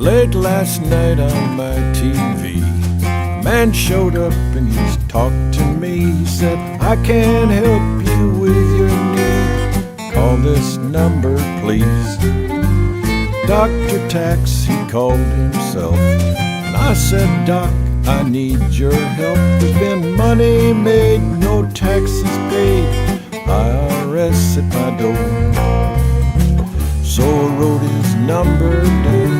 Late last night on my TV, a man showed up and he's talked to me. He said, I can't help you with your need. Call this number, please. Dr. Tax, he called himself. And I said, Doc, I need your help. There's been money made, no taxes paid. IRS at my door. So I wrote his number down.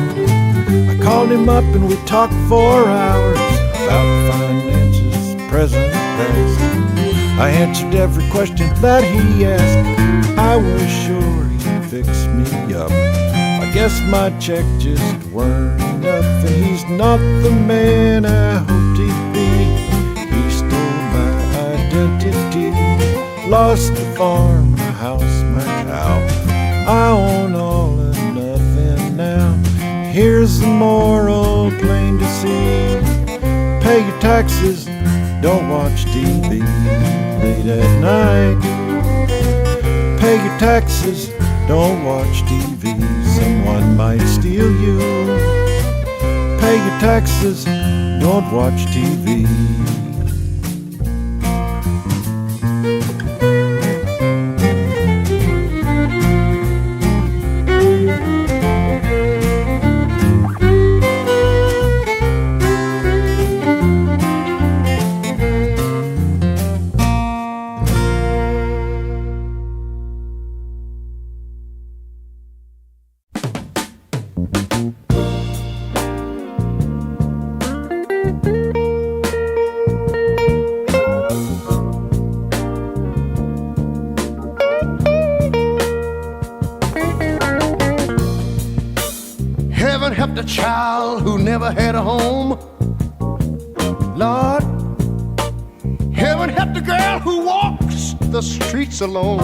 I called him up and we talked for hours about finances, present, past. I answered every question that he asked. I was sure he'd fix me up. I guess my check just weren't enough, and he's not the man I hoped he'd be. He stole my identity, lost the farm, my house, my cow. I own all and nothing now. Here's the moral plain to see. Pay your taxes, don't watch TV late at night. Pay your taxes, don't watch TV, someone might steal you. Pay your taxes, don't watch TV. Heaven help the child who never had a home. Lord, heaven help the girl who walks the streets alone.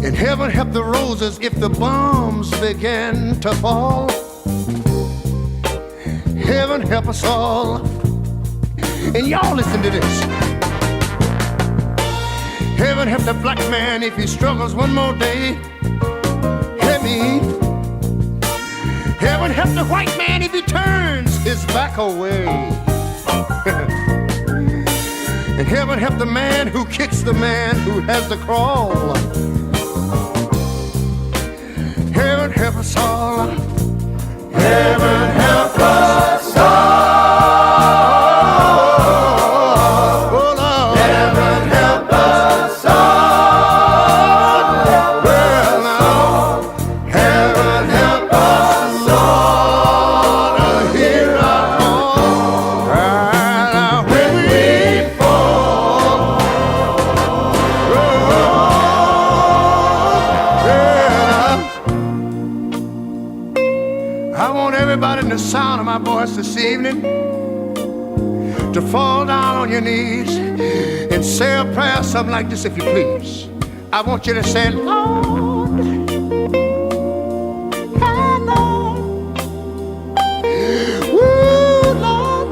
And heaven help the roses if the bombs begin to fall. Heaven help us all. And y'all listen to this. Heaven help the black man if he struggles one more day. Heaven help the white man if he turns his back away. And heaven help the man who kicks the man who has to crawl. Heaven help us all. Heaven help us all. Oh Lord. Heaven help us all. The sound of my voice this evening to fall down on your knees and say a prayer something like this, if you please. I want you to say, Lord, hello, woo, Lord,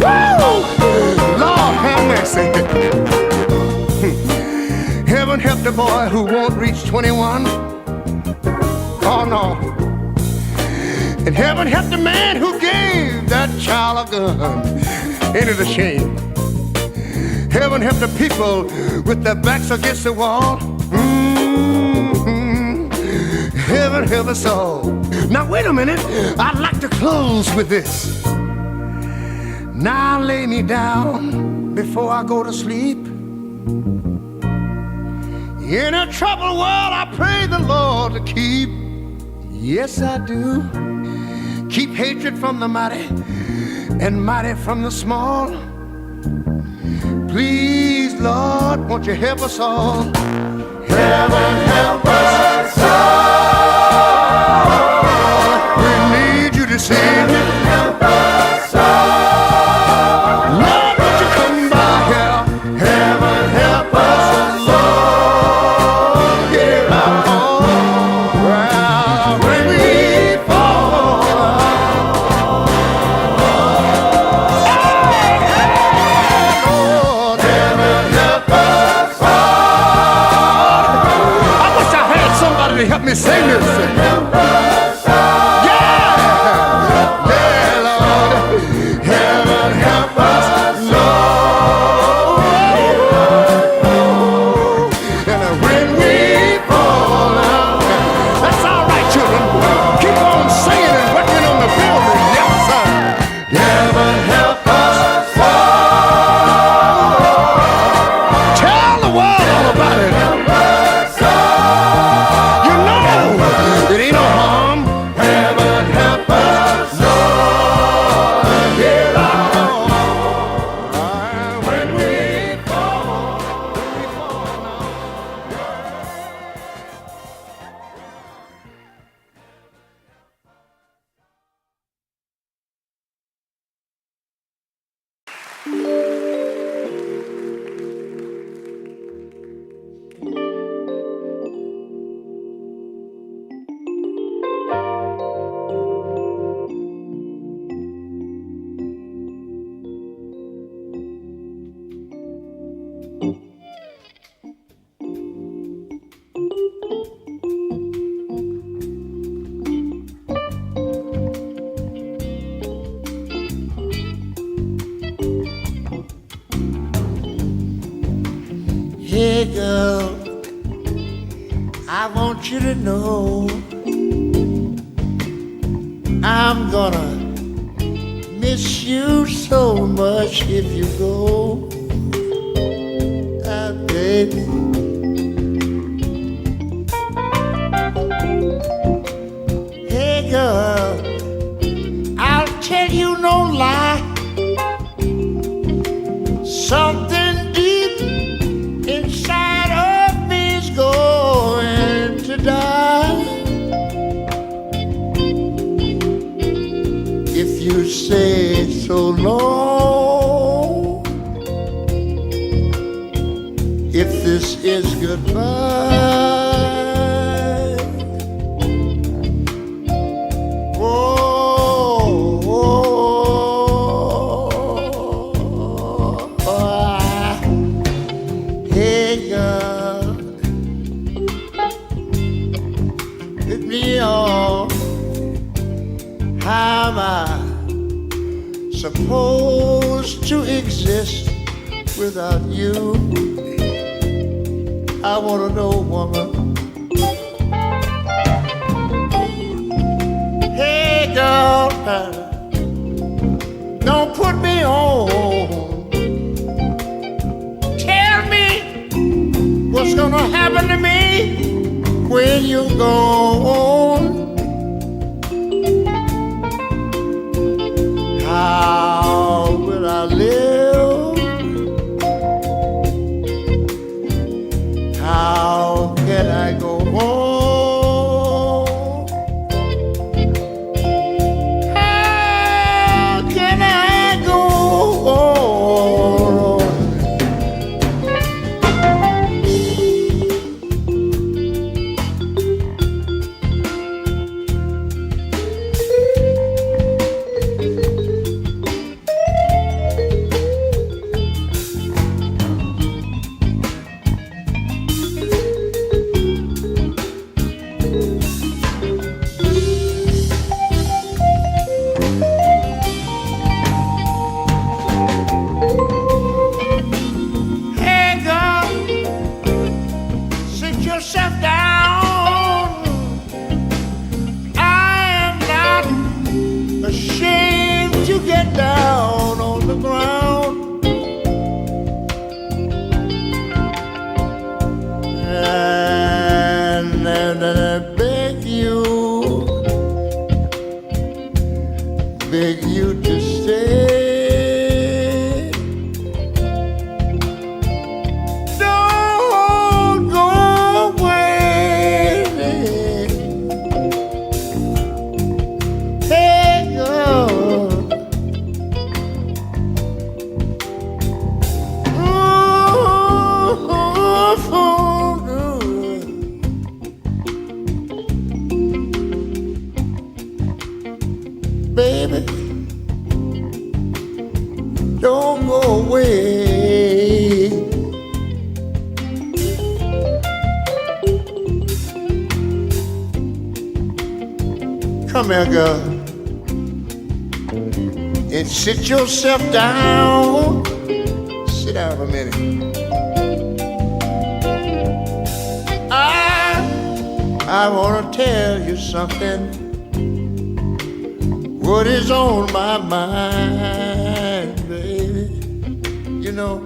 woo, Lord have mercy. Heaven help the boy who won't reach 21. Oh no. And heaven help the man who gave that child a gun. Ain't it a shame? Heaven help the people with their backs against the wall. Heaven help us all. Now wait a minute, I'd like to close with this. Now lay me down before I go to sleep. In a troubled world I pray the Lord to keep. Yes I do. Keep hatred from the mighty and mighty from the small. Please, Lord, won't you help us all? Heaven help us all. We need you this evening. Heaven help us all. Lord, won't you come by here? Heaven help us all. Hear our call. When we somebody help me sing this. Yeah, yeah, Lord, heaven help us, Lord. And when we fall out, that's all right, children. Keep on singing and working on the building. Yes, sir. Heaven help us, Lord. Tell the world all about it. You know it ain't no harm. Heaven help us, Lord. Yeah, Lord. When we fall now. Hey girl, I want you to know I'm gonna miss you so much if you go. Ah, baby. Hey girl, I'll tell you no lie. Something deep inside of me's going to die. If you say so long, if this is goodbye. Hey girl, with me on. How am I supposed to exist without you? I wanna know, woman. Hey girl, don't put me on. Tell me what's gonna happen to me when you're gone. How will I live? How can I go on? How can I go on? Hey girl, sit yourself down. I am not ashamed to get down on the ground. And I beg you to stay. Don't go away. Hey girl, baby, don't go away. Come here, girl, and sit yourself down. Sit down for a minute. I want to tell you something. What is on my mind, baby? You know,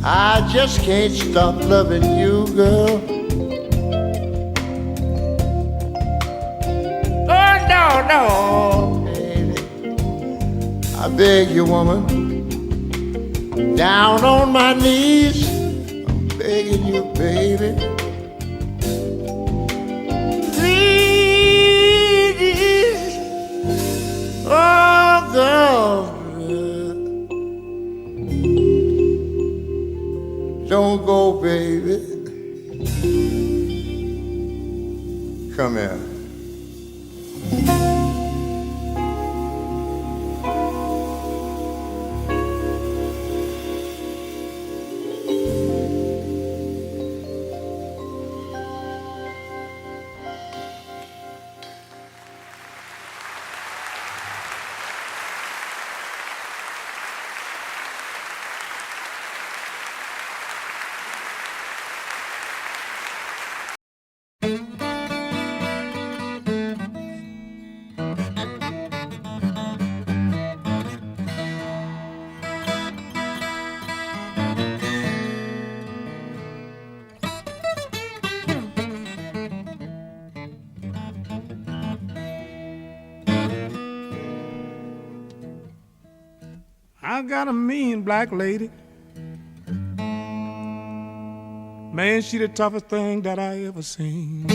I just can't stop loving you, girl. Oh, no, baby. I beg you, woman, down on my knees, I'm begging you, baby. Please, oh, girl, don't go, baby. Come here. I got a mean black lady. Man, she the toughest thing that I ever seen.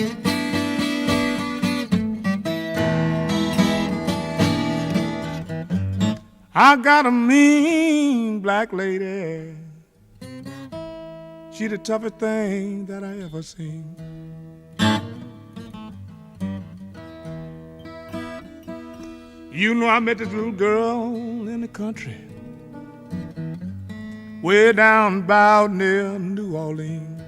I got a mean black lady. She the toughest thing that I ever seen. You know, I met this little girl in the country, way down about near New Orleans.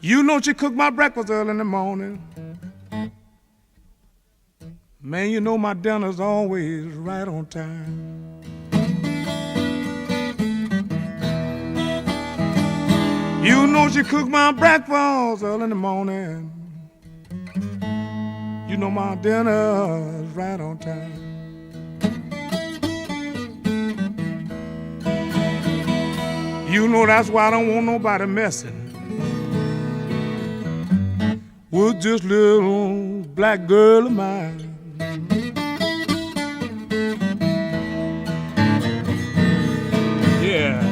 You know she cooked my breakfast early in the morning. Man, you know my dinner's always right on time. You know she cooked my breakfast early in the morning. You know my dinner's right on time. You know that's why I don't want nobody messing with this little black girl of mine. Yeah.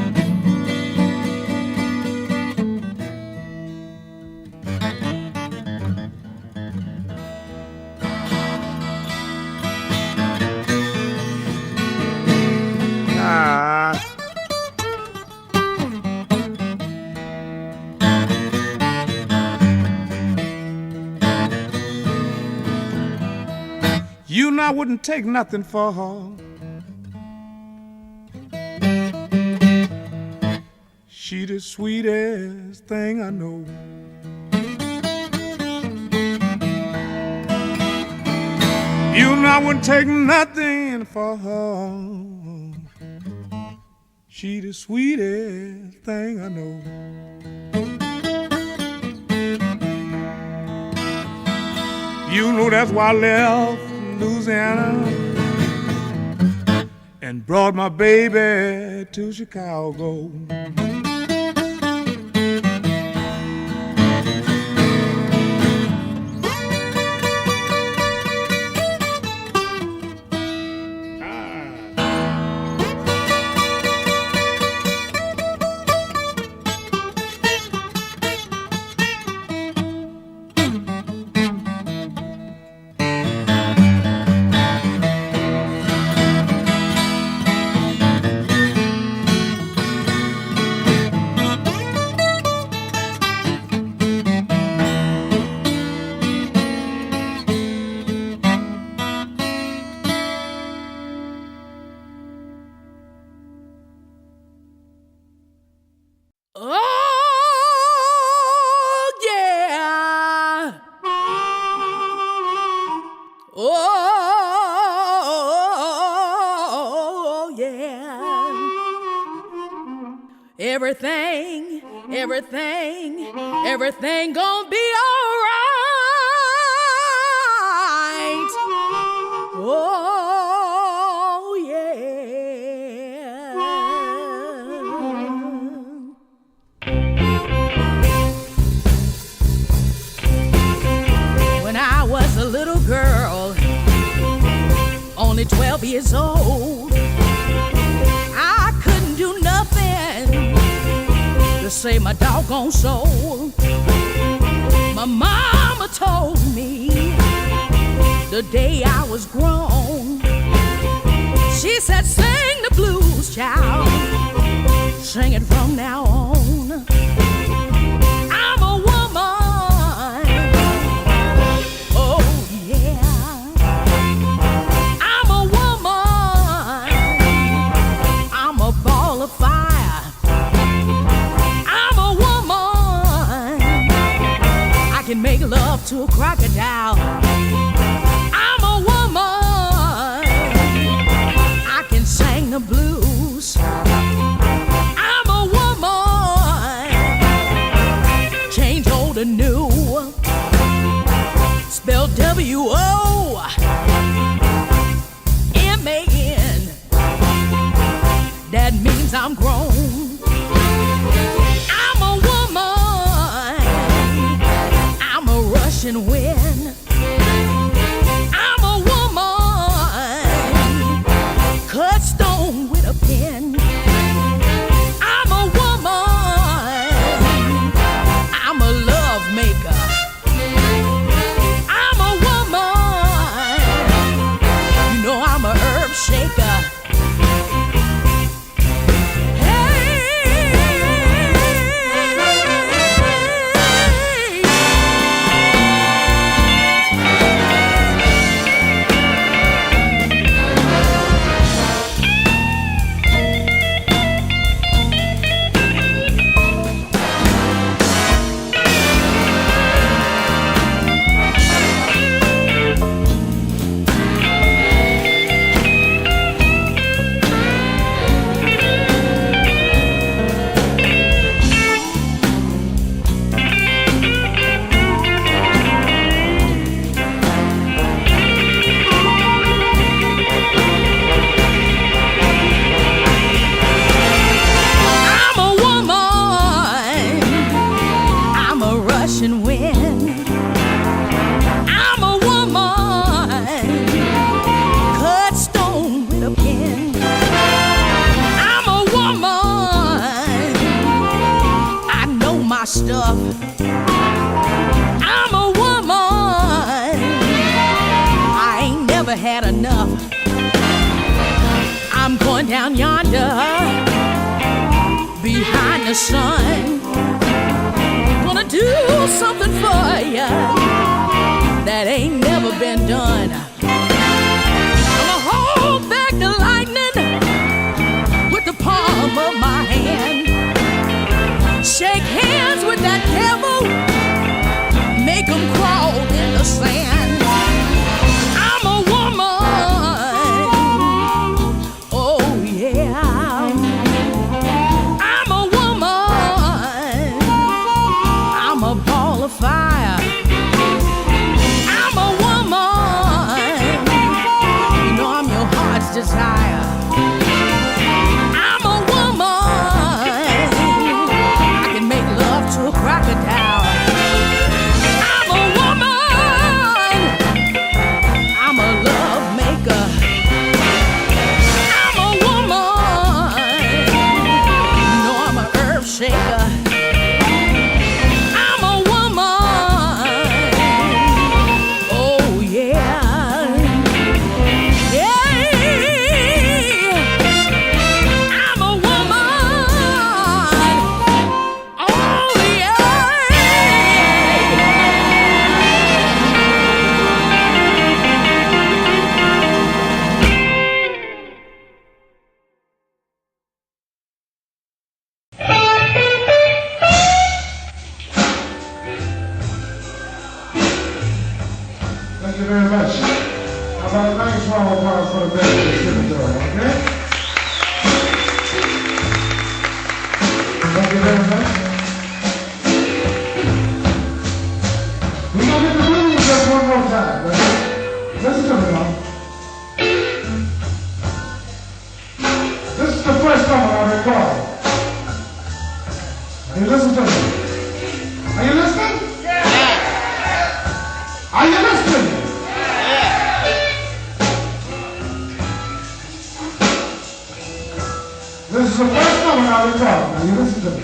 You know I wouldn't take nothing for her. She the sweetest thing I know. You know I wouldn't take nothing for her. She the sweetest thing I know. You know that's why I left Louisiana and brought my baby to Chicago. Everything, everything, everything gonna be alright. Oh, yeah. When I was a little girl, only 12 years old, I couldn't do nothing to save my doggone soul. My mama told me the day I was grown, she said, sing the blues, child, sing it from now on. I'm a woman, oh yeah, I'm a woman, I'm a ball of fire, I'm a woman, I can make love to a crocodile. I'm a woman, I can sing the blues. I'm a woman, change old to new, spell W-O-M-A-N, that means I'm grown. I'm a woman, I'm a Russian wind. I'm a woman, cut stone with a pen. I'm a woman, I'm a love maker. I'm a woman, you know I'm a herb shaker. Stuff. I'm a woman, I ain't never had enough. I'm going down yonder behind the sun, gonna do something for ya that ain't never been done. I'ma hold back the lightning with the palm of my hand, shake hands with that devil, make him crawl in the sand. I'm a woman, oh yeah, I'm a woman, I'm a ball of fire, I'm a woman, you know I'm your heart's desire. I'm a woman, to a crocodile. I'm a woman, I'm a love maker. I'm a woman, you know I'm a herb shaker. I'm a woman, oh yeah, yeah. I'm a woman, oh Thank you very much. How about a nice round of applause for the band of the okay? Thank you very much. We're going to get the blues just one more time. Right? Listen to me now. This is the first number I recorded. Are you listening to me? Are you listening? Yeah. Are you listening? Yeah. This is the first number I recorded. Now you listen to me.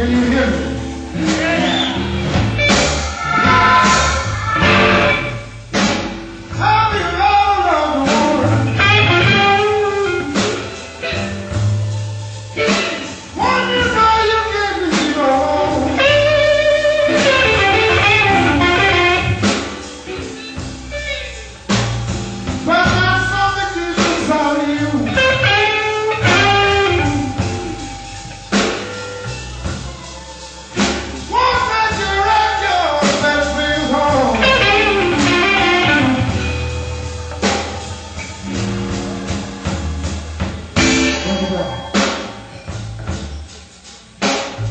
Can you hear me? I'll be all on the water. One you know you give me home. But my something is inside of you. Won't let you wreck your best friend's home.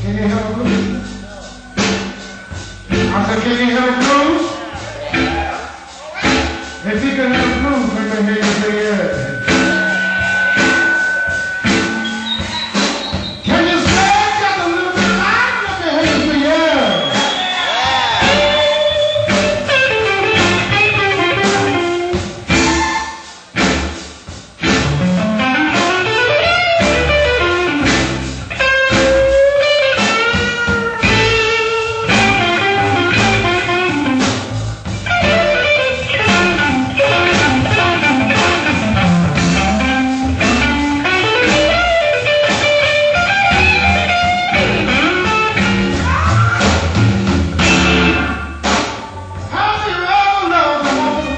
Can you hear the blues? I said, can you hear the blues? If you can hear the blues, we can hear you say yeah. Can you stand just a little bit loud? Let me hear you say yeah. How do you ever love the woman?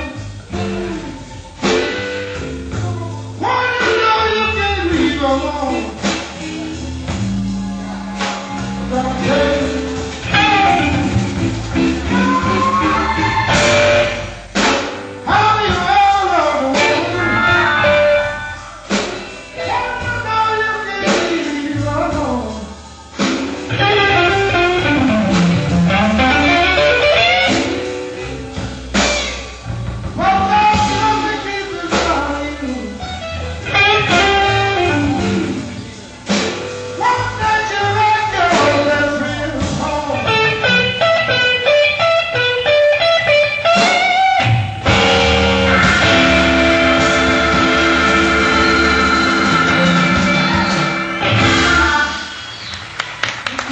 When you know you can't leave alone. But I tell you, how do you ever love the woman? When you know you can't leave alone. Well, that's something keeps inside you. Won't let you let go of that real home. Thank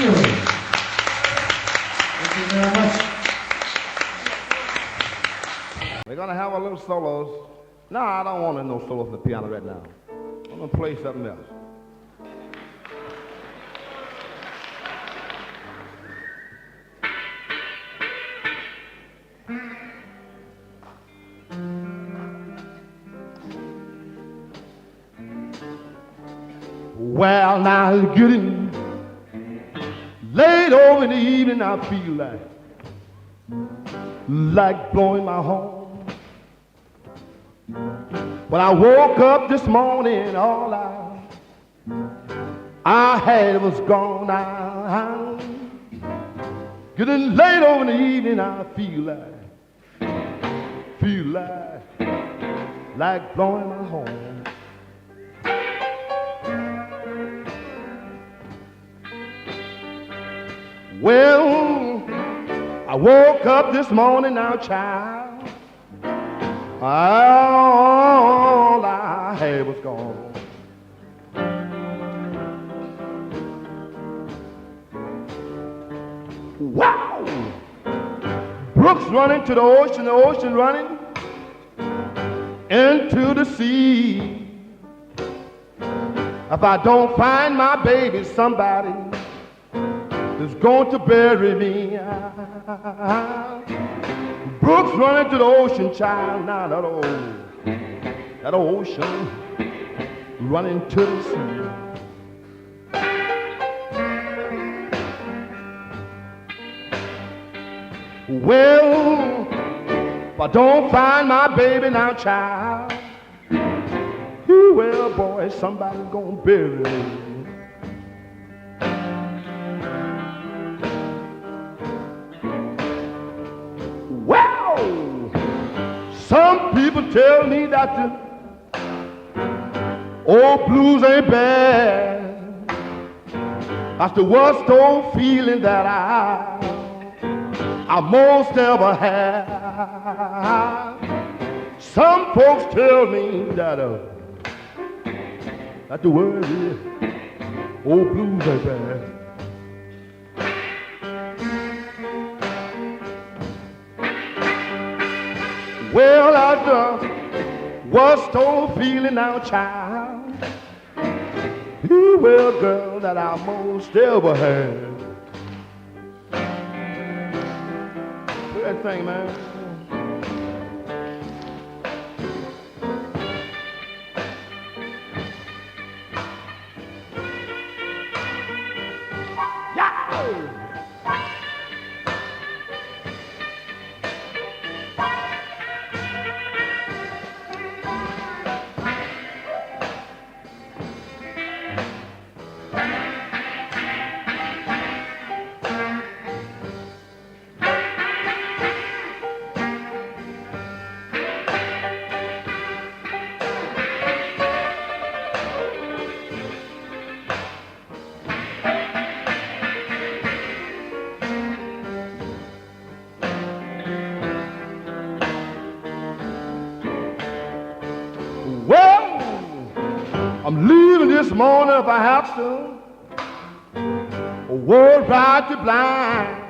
you. Thank you very much. We're gonna have a little solos. No, I don't want no solos on the piano right now. I'm gonna play something else. Well, now it's getting late over in the evening. I feel like blowing my horn. When I woke up this morning, all I had was gone. I'm getting late over in the evening. I feel like blowing my horn. Well, I woke up this morning now, child. All I had was gone. Wow! Brooks running to the ocean running into the sea. If I don't find my baby, somebody is going to bury me. Brooks running to the ocean, child. Now that ocean running to the sea. Well, if I don't find my baby now, child, well, boy, somebody's gonna bury me. Well, some people tell me that the old blues ain't bad. That's the worst old feeling that I most ever had. Some folks tell me that the word is old blues ain't bad. after worst old feeling now, child. You were a girl that I most ever had. Play that thing, man. I'm leaving this morning if I have to. A world ride to blind.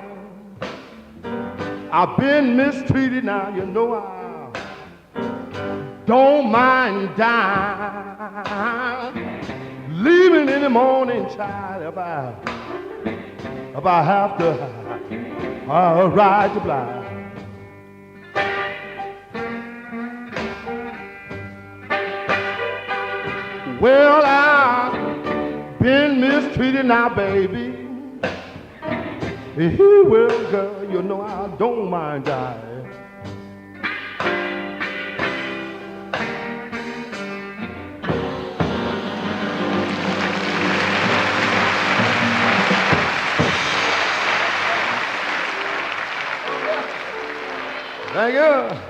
I've been mistreated now, you know I don't mind dying. Leaving in the morning, child, if I have to, I'll ride to blind. Well, I've been mistreated now, baby. Well, girl, you know I don't mind dying. Thank you.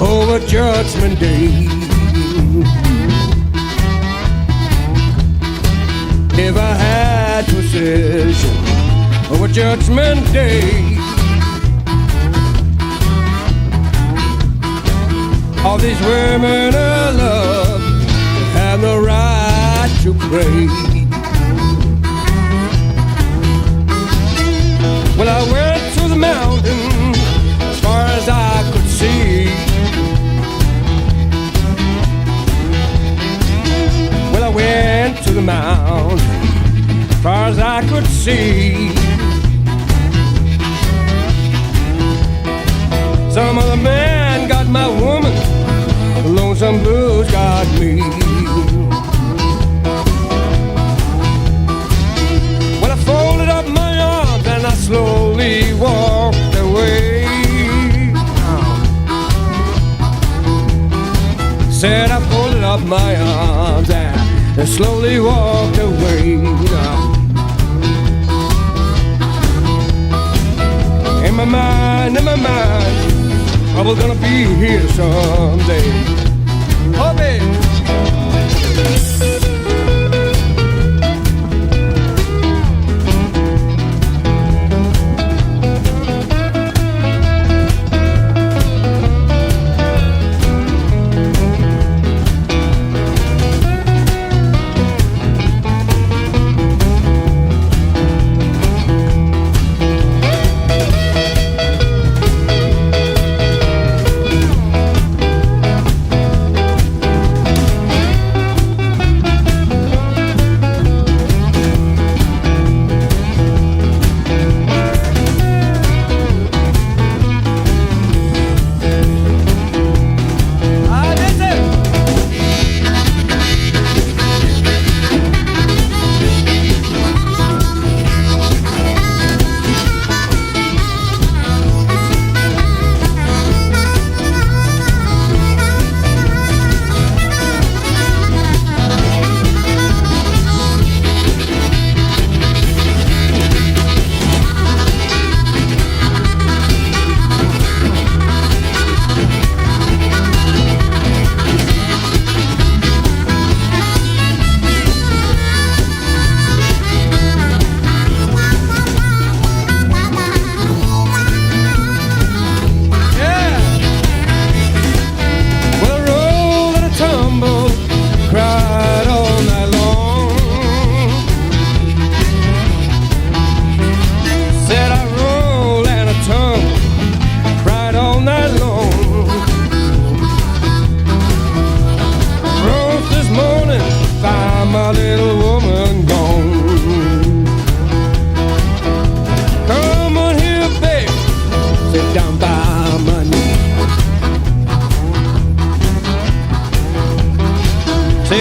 Over Judgment Day, if I had possession over Judgment Day, all these women I love have no right to pray. Well, I went to the mountain as far as I could see. Well, I went to the mountain as far as I could see. Some other man got my woman, the lonesome blues got me. Well, I folded up my arms and I slowly walked away. Said I folded up my arms and slowly walked away. In my mind, I was gonna be here someday. Oh, baby.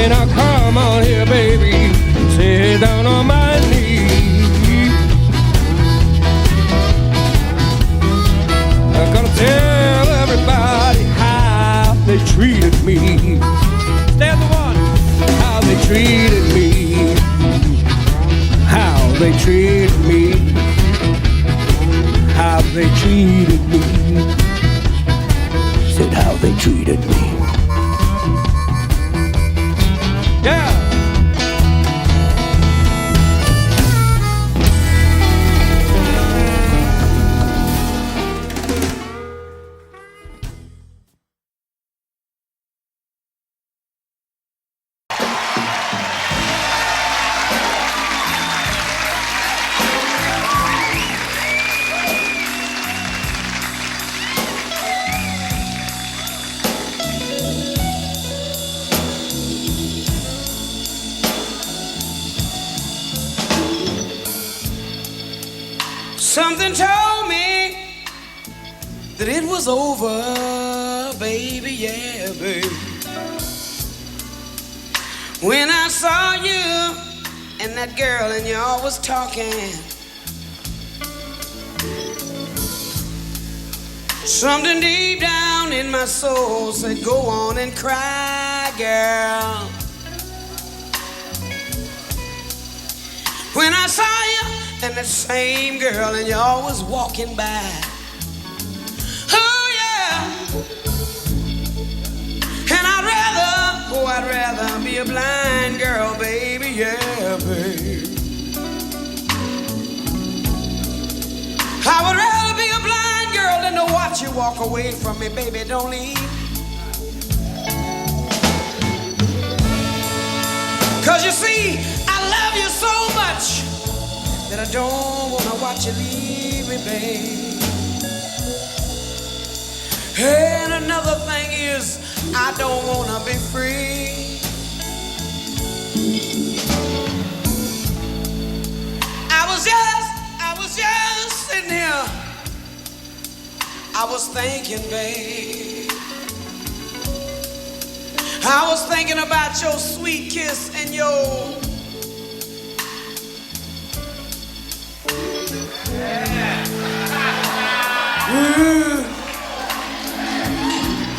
Then I'll come on here, baby, sit down on my knee. I'm gonna tell everybody how they treated me. Stand the one, how they treated me, how they treated me, how they treated me. Said how they treated me. Yeah. Something told me that it was over, baby, yeah, baby. When I saw you and that girl and y'all was talking, something deep down in my soul said, go on and cry, girl. When I saw you and that same girl and y'all was walking by, oh yeah. And I'd rather be a blind girl, baby, yeah, baby. I would rather be a blind girl than to watch you walk away from me, baby, don't leave. Cause you see, I love you so much that I don't wanna watch you leave me, babe. And another thing is, I don't wanna be free. I was just sitting here. I was thinking, babe. I was thinking about your sweet kiss and your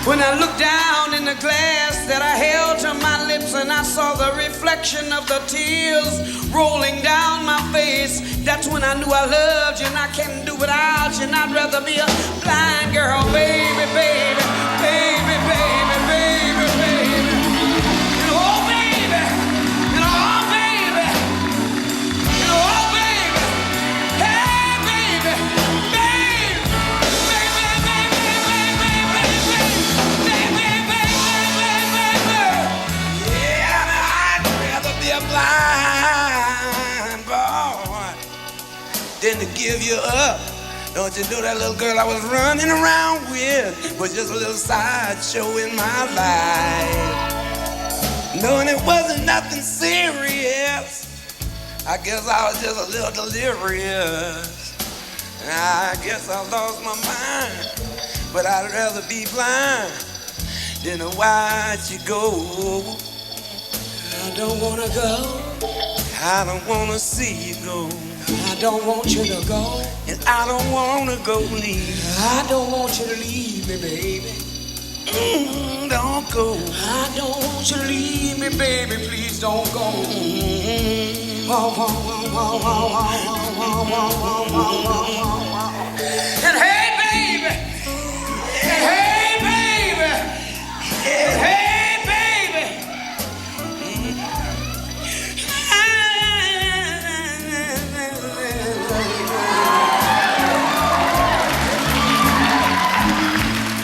when I looked down in the glass that I held to my lips and I saw the reflection of the tears rolling down my face, that's when I knew I loved you and I can't do without you, and I'd rather be a blind girl, baby, baby, baby, baby, baby, baby. And oh, baby, and oh, baby, and oh, baby, hey, baby, baby, baby, baby, baby, baby. Yeah, I'd rather be a blind boy than to give you up. Don't you know that little girl I was running around with was just a little sideshow in my life? Knowing it wasn't nothing serious, I guess I was just a little delirious. I guess I lost my mind, but I'd rather be blind than to watch you go. I don't wanna go. I don't wanna see you go. I don't want you to go. And I don't wanna go leave. I don't want you to leave me, baby. Don't go. I don't want you to leave me, baby. Please don't go. And hey, baby. And hey, baby. And hey, baby.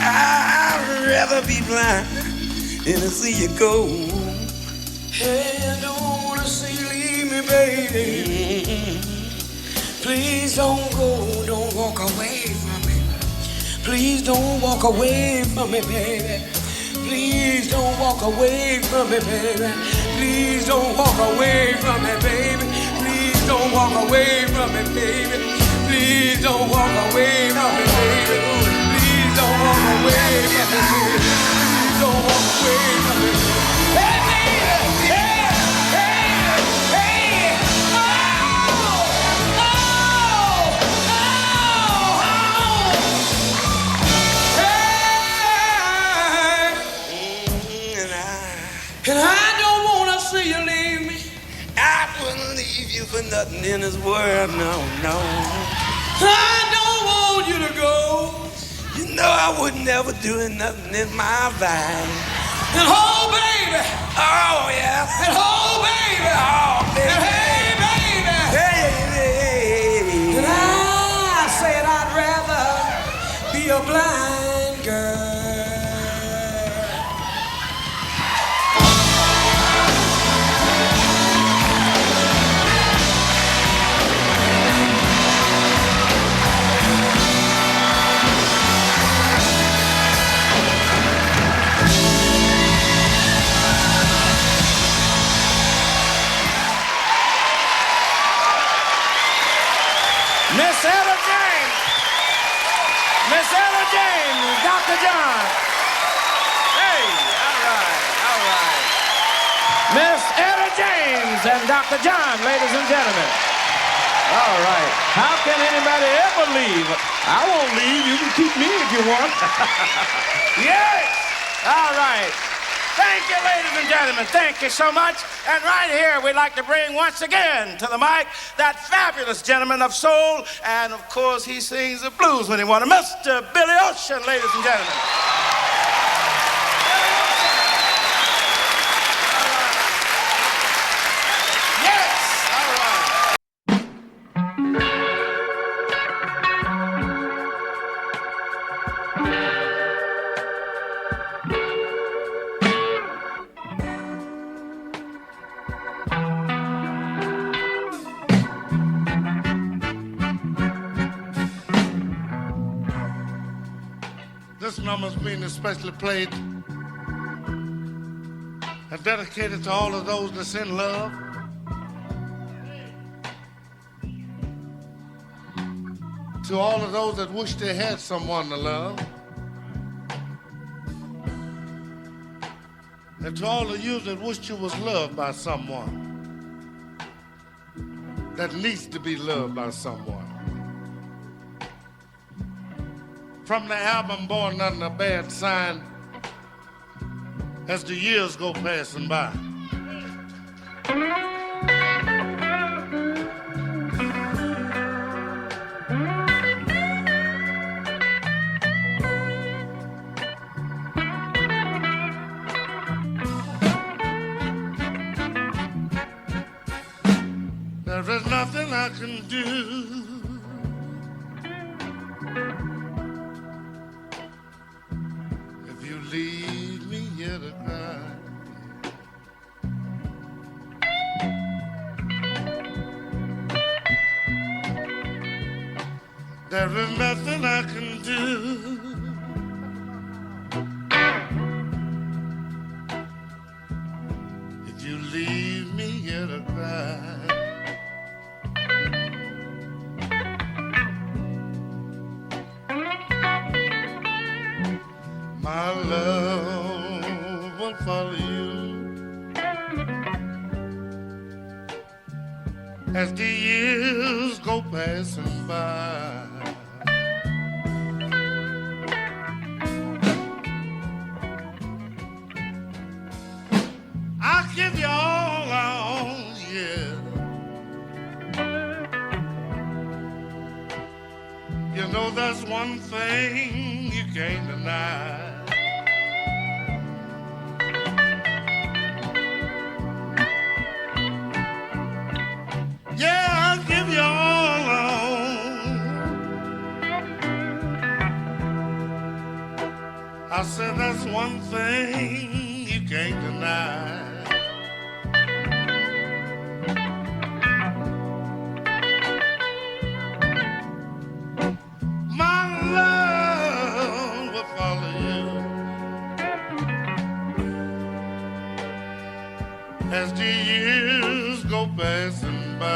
I'd rather be blind than to see you go. Hey, I don't wanna see you leave me, baby. Please don't go, don't walk away from me. Please don't walk away from me, baby. Please don't walk away from me, baby. Please don't walk away from me, baby. Please don't walk away from me, baby. Please don't walk away from me, baby. Please don't walk away from me, baby. Please don't walk away from me. Hey, baby! you for nothing in this world, no, no. I don't want you to go. You know I would never do nothing in my life. And oh, baby, oh, yeah. And oh, baby, oh, baby. And hey, baby. Hey, hey. And I said I'd rather be a blind girl. Miss Ella James. Miss Ella James, Dr. John. Hey, all right. Miss Ella James and Dr. John, ladies and gentlemen. All right. How can anybody ever leave? I won't leave. You can keep me if you want. Yes. All right. Thank you, ladies and gentlemen. Thank you so much. And right here, we'd like to bring once again to the mic that fabulous gentleman of soul. And, of course, he sings the blues when he wants to. Mr. Billy Ocean, ladies and gentlemen. Yes. All right. This number's being especially played and dedicated to all of those that's in love. To all of those that wish they had someone to love. And to all of you that wished you was loved by someone that needs to be loved by someone. From the album Born Under a Bad Sign, as the years go passing by. There is nothing I can do. Leave me here to cry. There is nothing I can do. If you leave me here to cry. My love will follow you as the years go passing by. I'll give you all I own, yeah. You know that's one thing you can't deny. Yeah, I'll give you all I own. I said that's one thing you can't deny. My love will follow you as the years go passing by.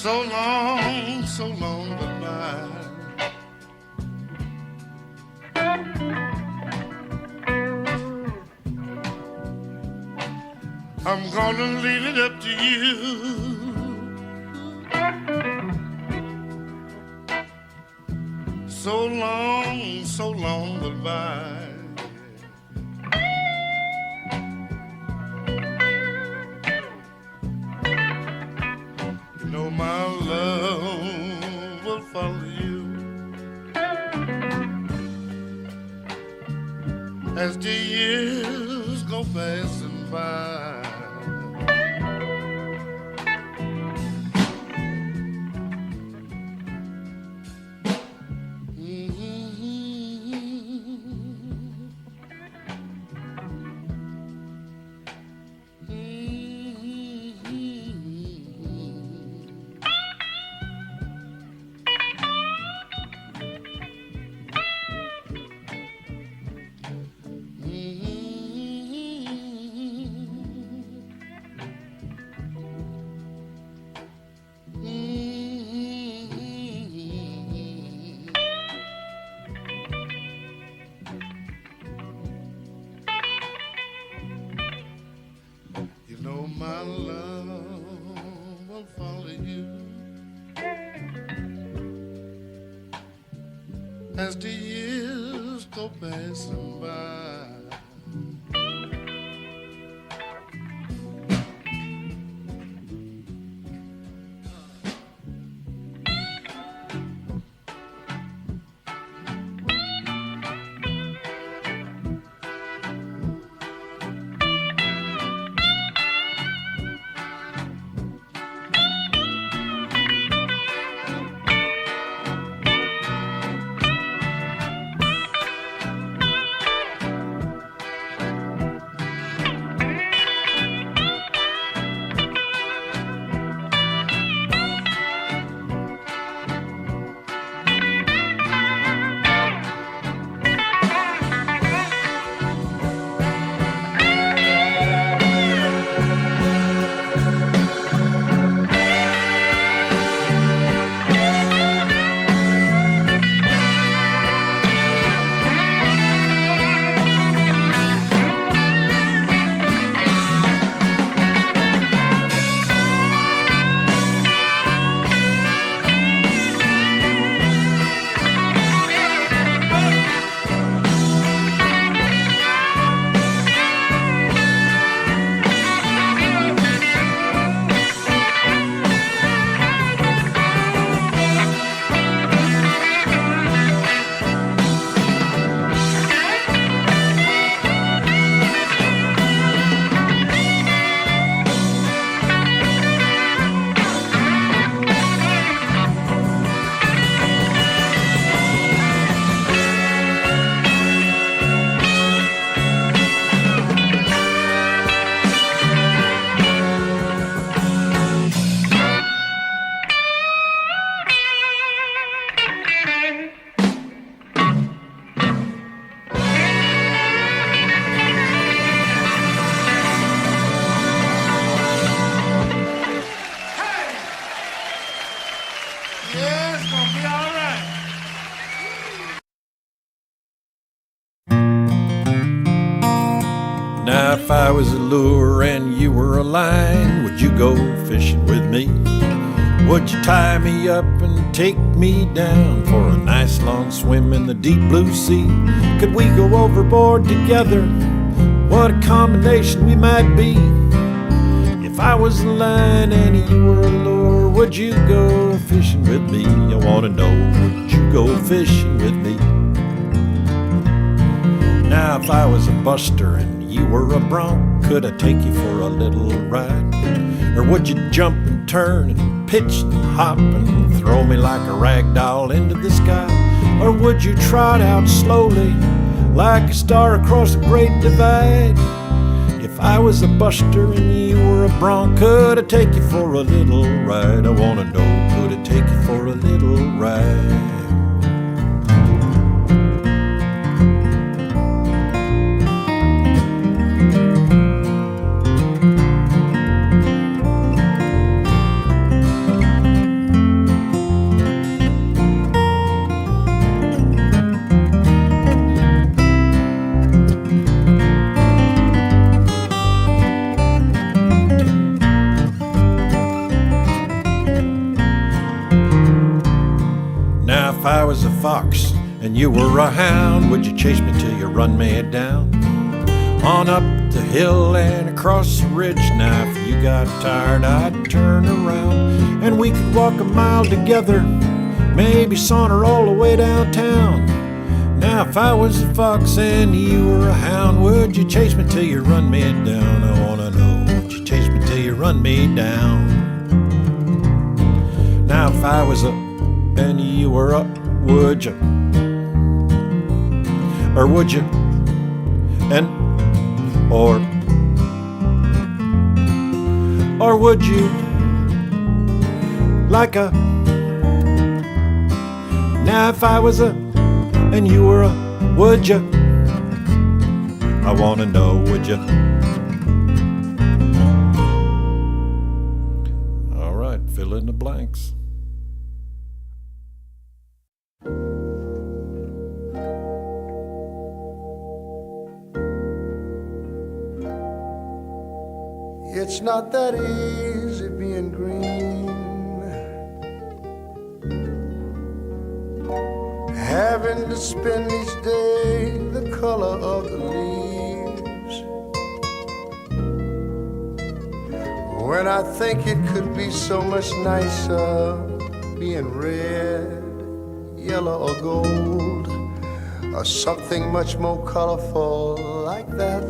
so long goodbye. I'm gonna leave it up to you. So long goodbye. You know my love will follow you as the years go passing by. My love will follow you as the years go passing by. Now if I was a lure and you were a line, would you go fishing with me? Would you tie me up and take me down for a nice long swim in the deep blue sea? Could we go overboard together? What a combination we might be. If I was a line and you were a lure, would you go fishing with me? I wanna know, would you go fishing with me? Now if I was a buster and you were a bronc, could I take you for a little ride? Or would you jump and turn and pitch and hop and throw me like a rag doll into the sky? Or would you trot out slowly like a star across the great divide? If I was a buster and you were a bronc, could I take you for a little ride? I wanna know, could I take you for a little ride? if I was a fox and you were a hound, would you chase me till you run me down? On up the hill and across the ridge. Now if you got tired, I'd turn around and we could walk a mile together, maybe saunter all the way downtown. Now if I was a fox and you were a hound, would you chase me till you run me down? I wanna know, would you chase me till you run me down? Now if I was a and you were a, would you? Or would you? And or would you? Like a, now if I was a and you were a, would you? I wanna know, would you? All right, fill in the blanks. It's not that easy being green, having to spend each day the color of the leaves, when I think it could be so much nicer being red, yellow or gold, or something much more colorful like that.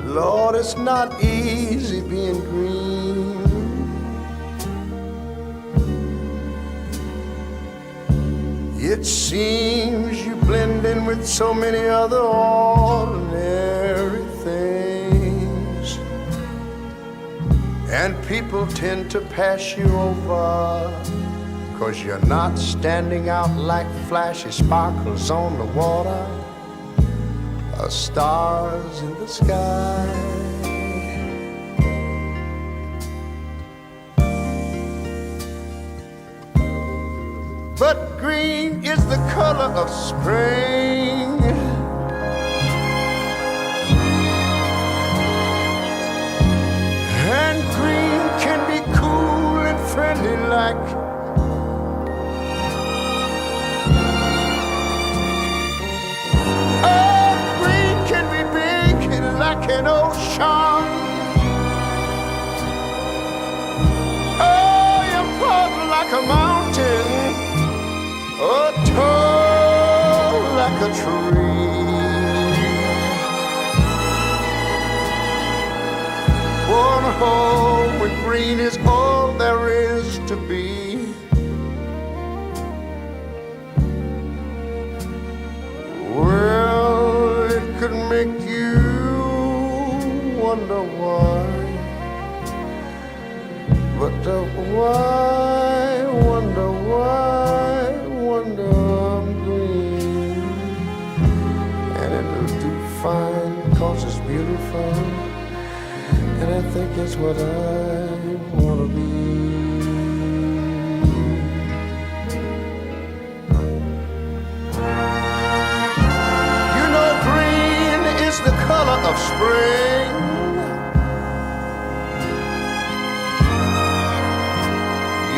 Lord, it's not easy being green. It seems you blend in with so many other ordinary things, and people tend to pass you over, 'cause you're not standing out like flashy sparkles on the water, stars in the sky. But green is the color of spring, and green can be cool and friendly like like an ocean. Oh, you're important like a mountain, oh, tall like a tree. One home with green is all there is to be. Well, it could make you wonder why, but why, wonder I'm green, and it'll do fine 'cause it's beautiful, and I think it's what I wanna be. You know, green is the color of spring,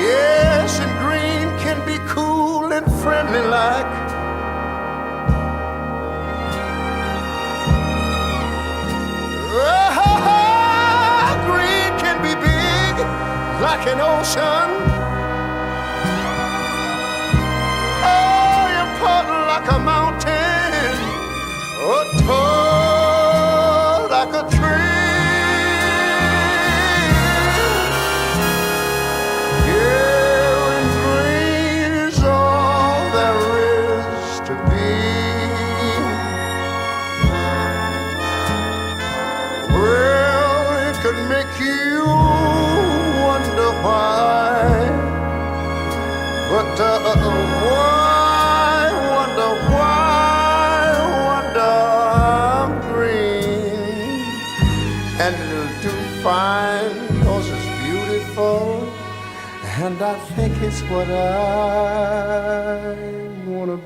yes, and green can be cool and friendly like green can be big like an ocean. Oh, you're important like a mountain, oh, tall like a tree. Make you wonder why, but why, wonder I'm green, and it'll do fine 'cause it's beautiful, and I think it's what I wanna be.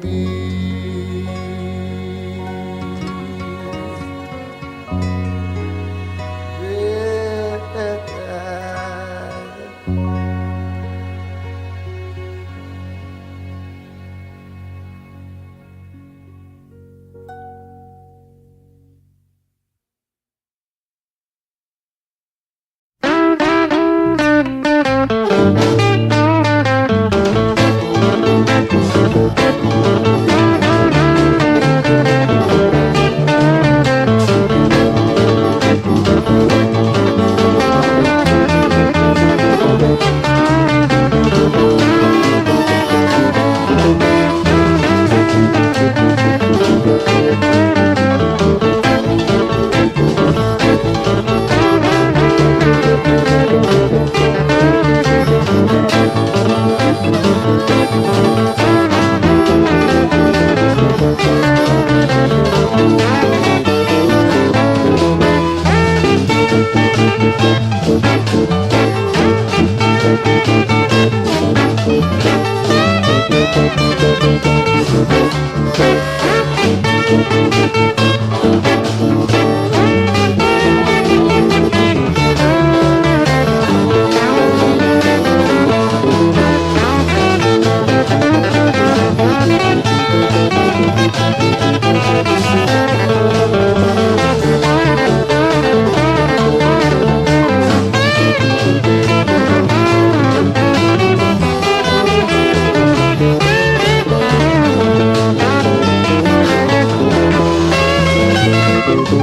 You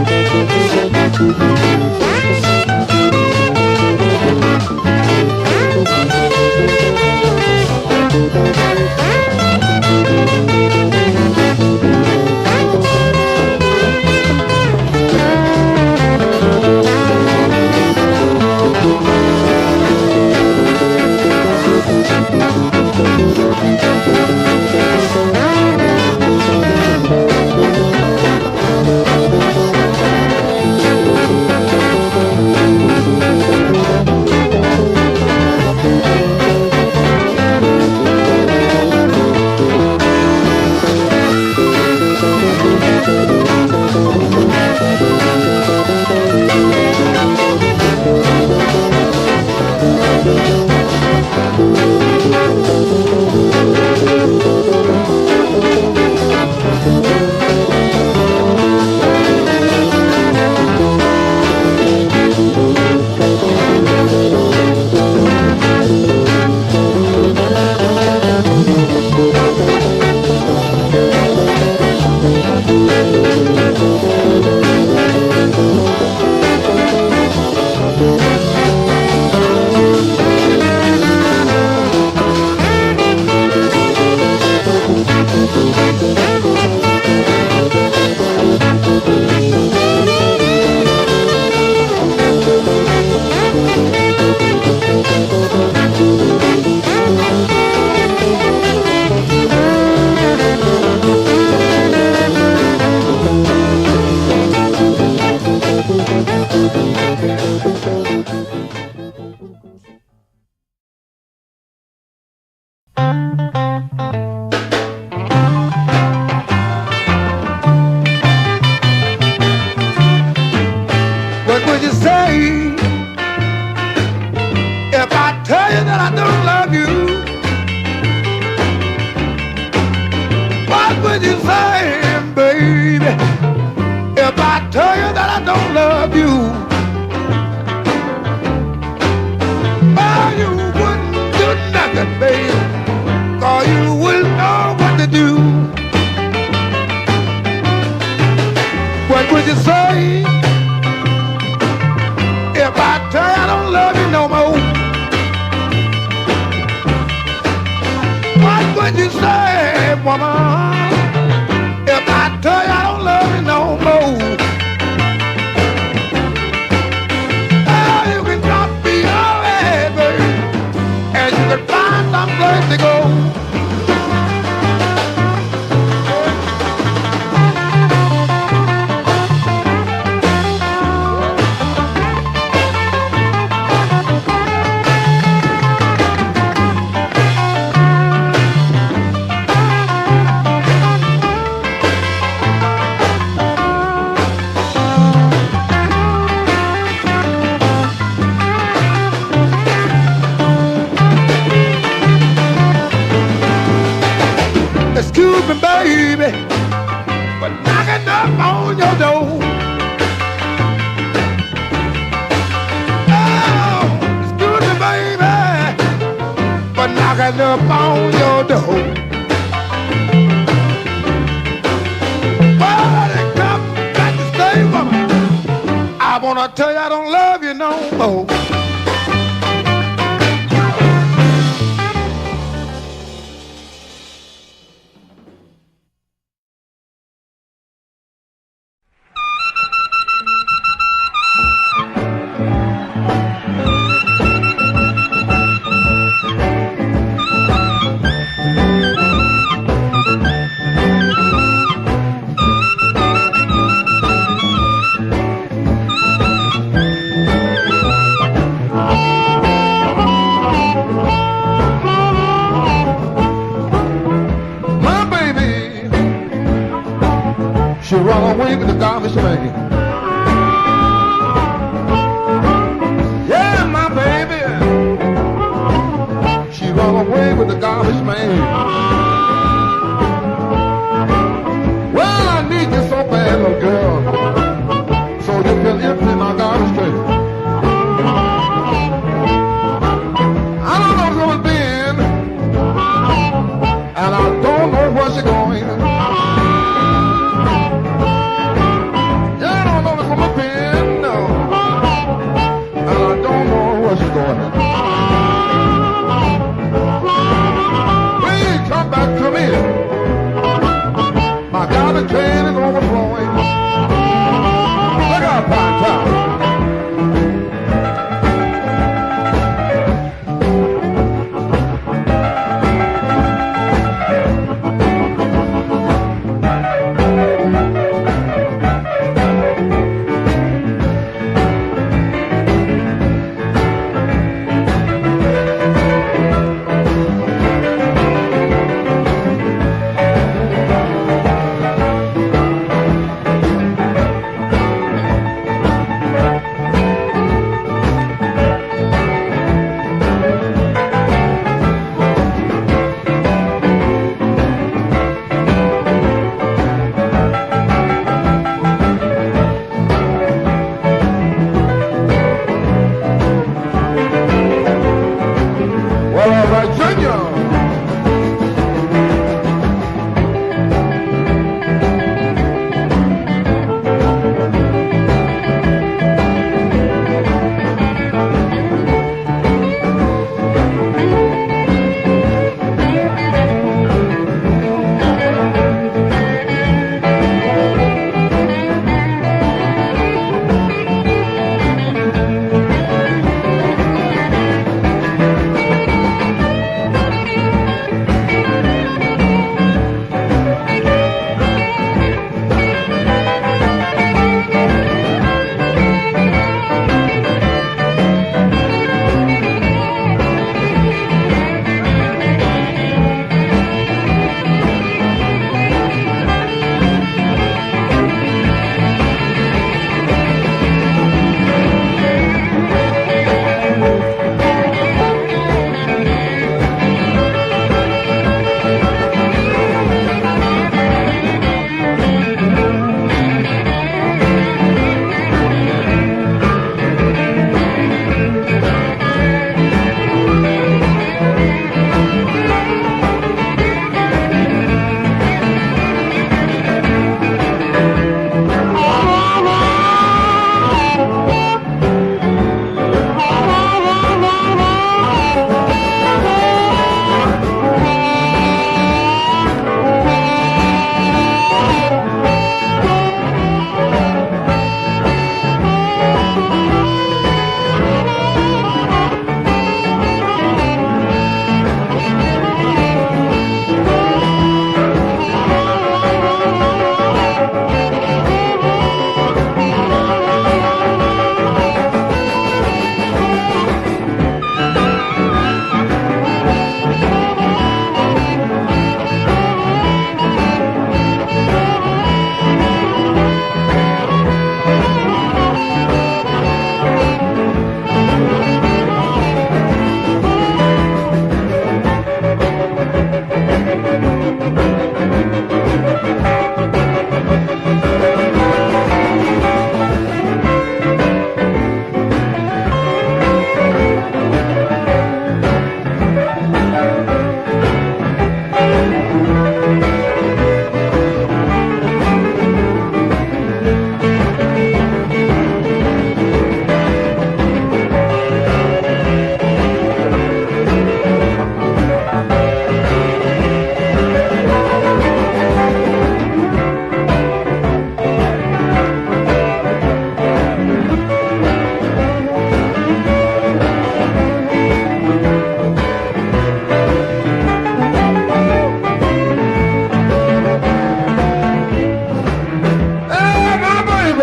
don't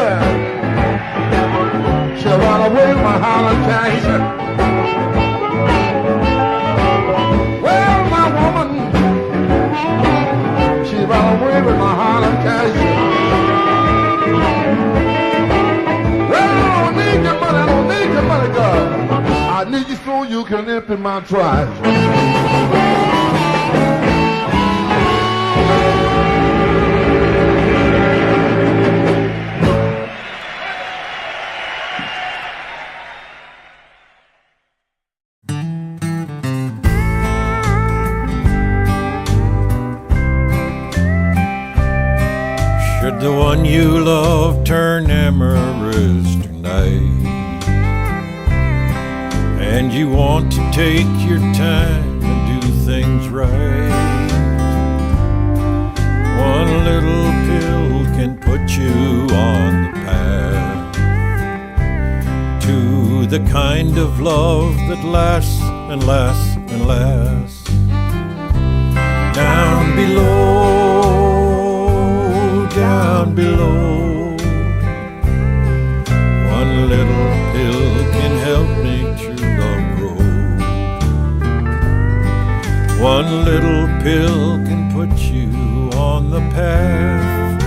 girl. She run away with my Holland Cassie. Well, my woman, she run away with my Holland Cassie. Well, I don't need your money, I don't need your money, girl. I need you so you can empty my trash. Should the one you love turn amorous tonight, and you want to take your time and do things right, one little pill can put you on the path to the kind of love that lasts and lasts and lasts. Down below, one little pill can help make true love grow. One little pill can put you on the path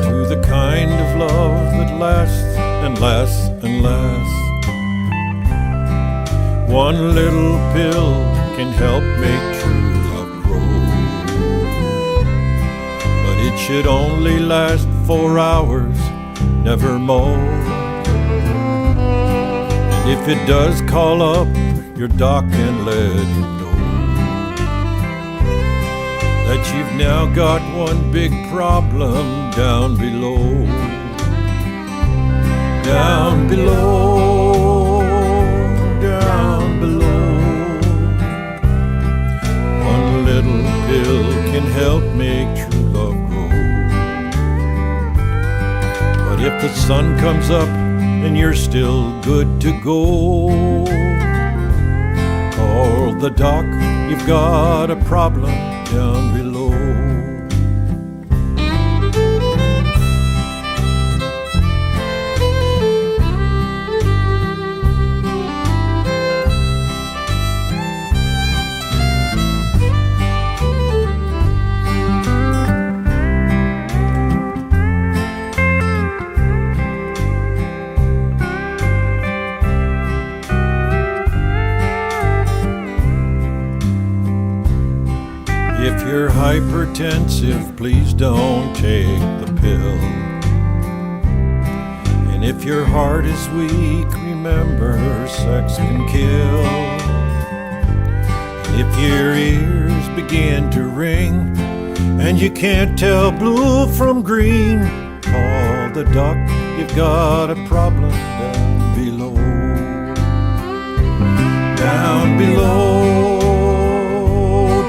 to the kind of love that lasts and lasts and lasts. One little pill can help make true love grow, but it should only last 4 hours, never more. And if it does, call up your doc and let him know that you've now got one big problem down below. Down below, down below. One little pill can help make true love grow. But if the sun comes up and you're still good to go, call the doc, you've got a problem down below. If you're hypertensive, please don't take the pill. And if your heart is weak, remember sex can kill. And if your ears begin to ring and you can't tell blue from green, call the doc, you've got a problem down below. Down below,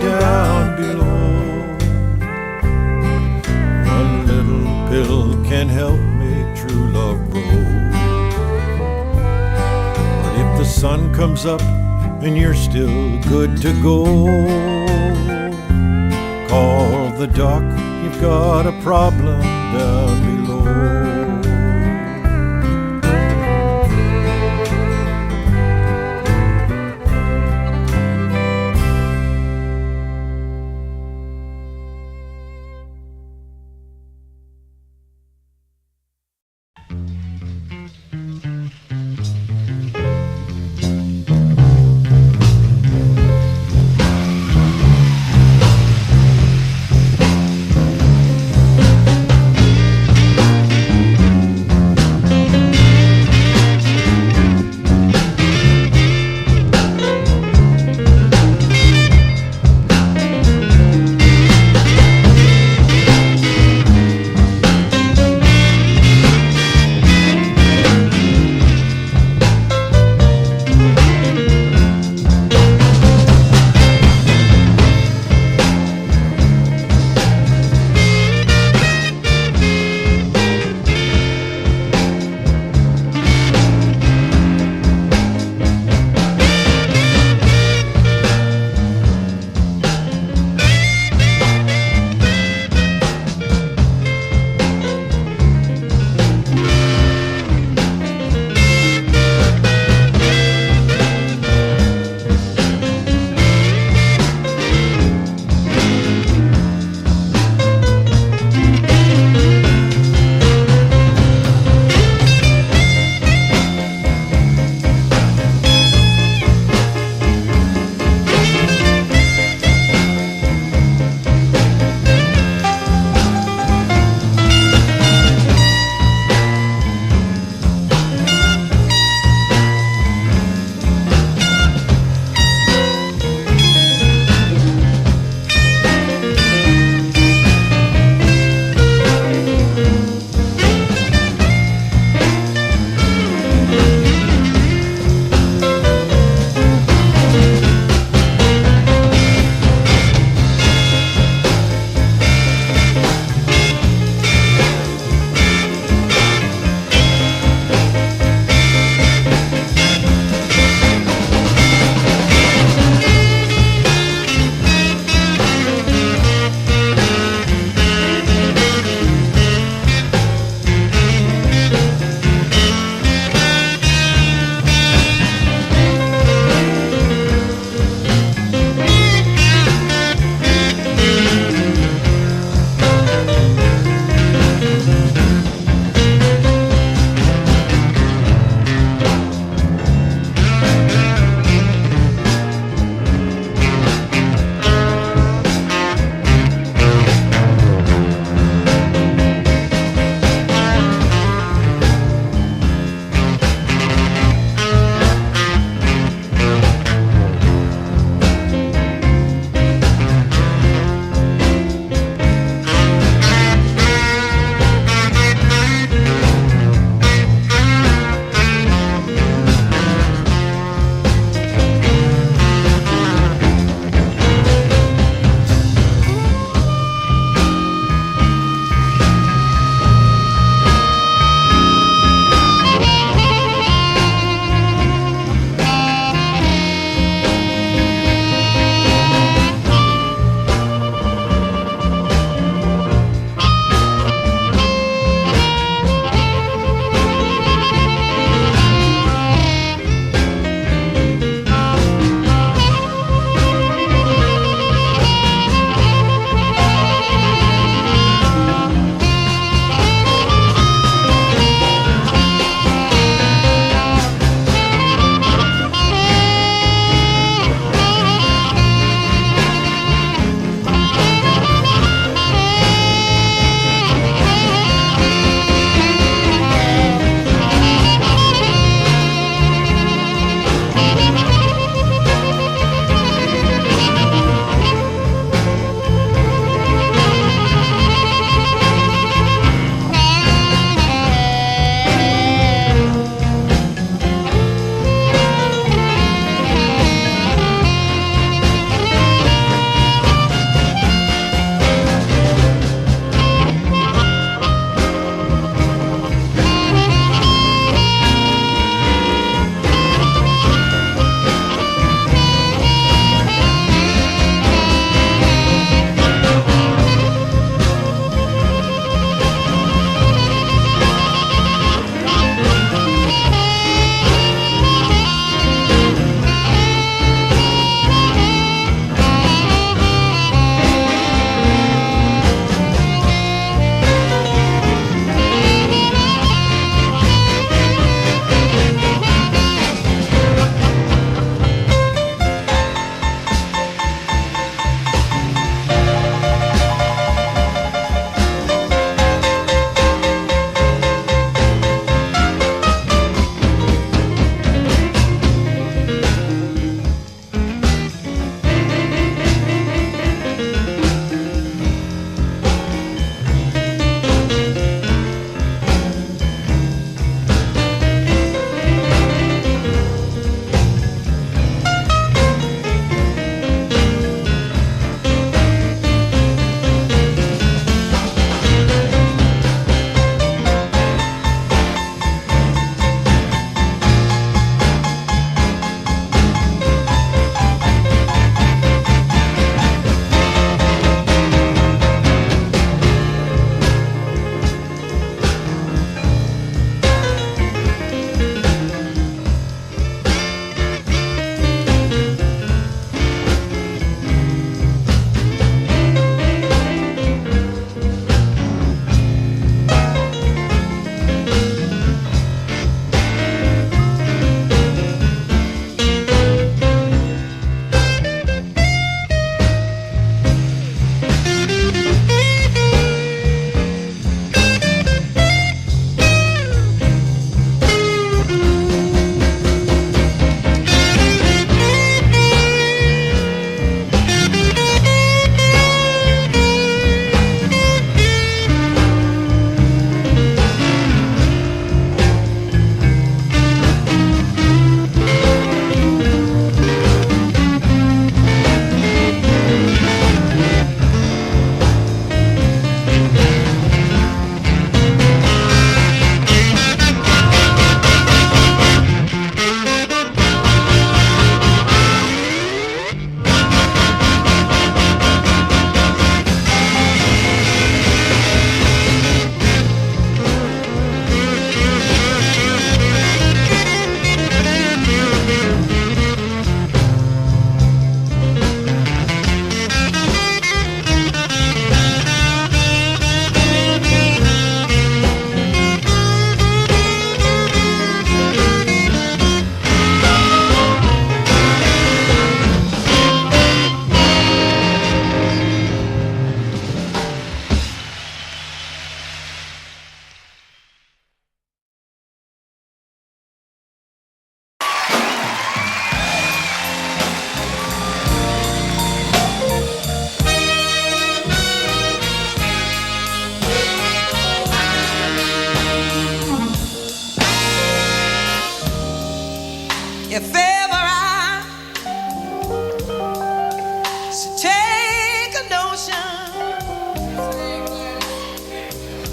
down below. One little pill can help make true love grow. But if the sun comes up and you're still good to go, call the doc, you've got a problem down below.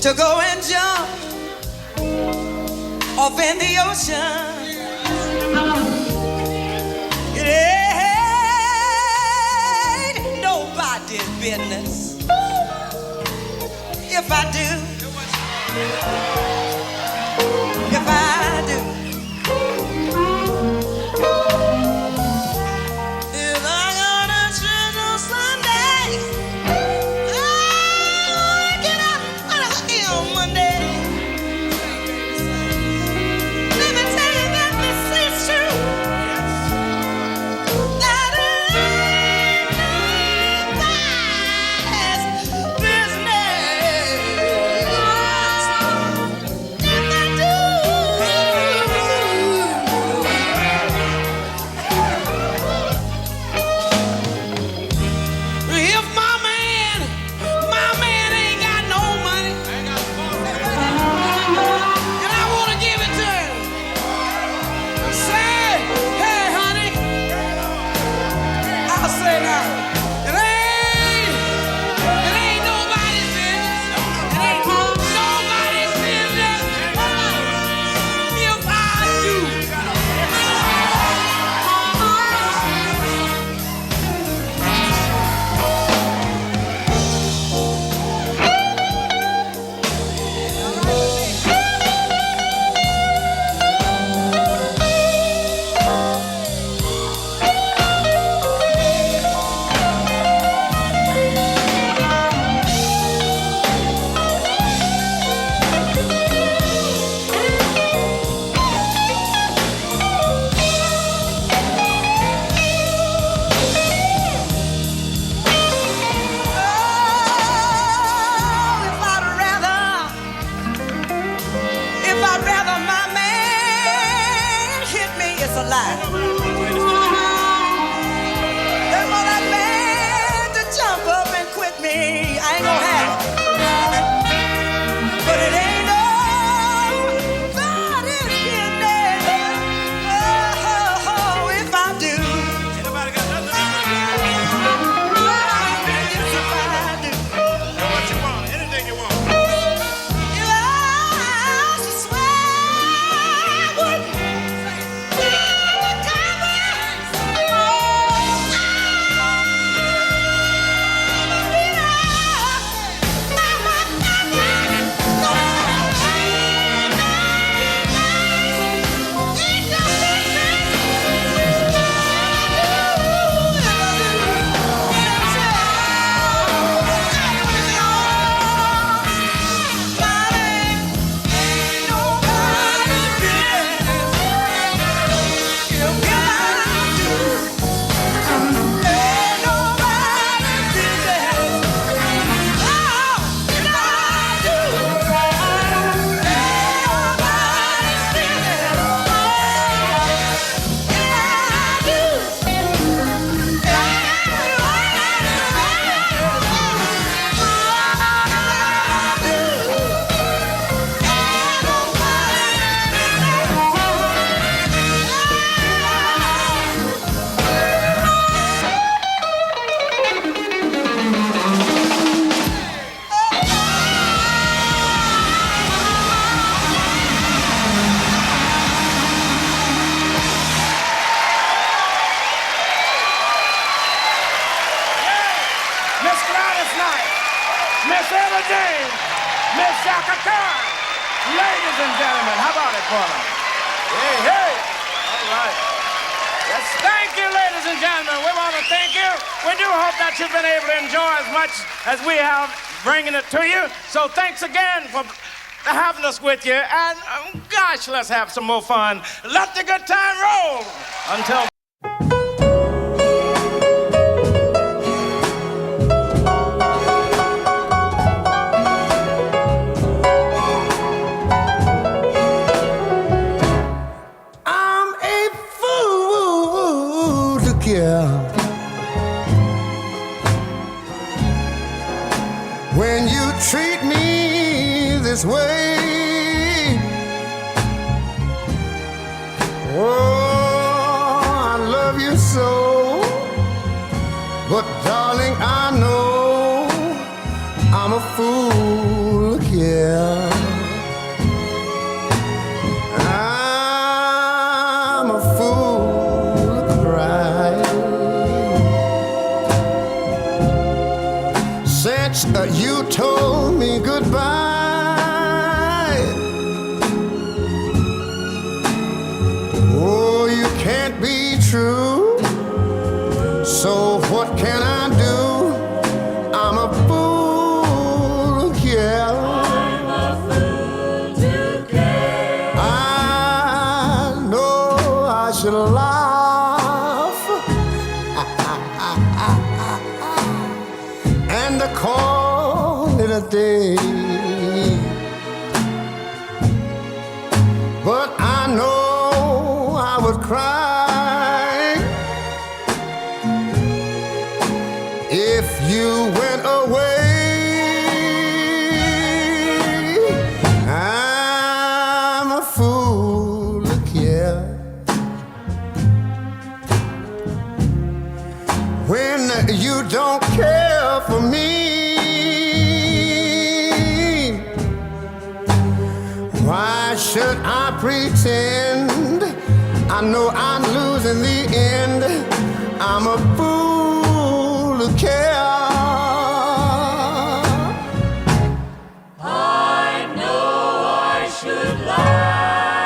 to go and jump off in the ocean. It ain't nobody's business if I do. If I do. If I go to church on Sunday, I get up on Monday. Let me tell you that this is true. That ain't nobody's business if I do. If my man ain't got no money, and I want to give it to him, say, hey, honey, I'll say now, it ain't nobody's business. It ain't nobody's business if I do. If I'd rather my man hit me, it's a lie. Than for that man to jump up and quit me, I ain't gonna have it. But it ain't nobody's business. Oh, if I do. Anybody got nothing? Yes, if I do. Now what you want? Anything you want. Miss Gladys Knight, Miss Ella James, Miss Shaka Khan. Ladies and gentlemen, how about it for them? Hey, hey. All right. Yes, thank you, ladies and gentlemen. We want to thank you. We do hope that you've been able to enjoy as much as we have bringing it to you. So thanks again for having us with you. And gosh, let's have some more fun. Let the good time roll. Until I'm a fool to care when you treat me this way. Oh, I love you so, but darling, I know I'm a fool to care. crying if you went away. I'm a fool to care when you don't care for me. Why should I pretend? I know I'm losing the end. I'm a fool to care. I know I should lie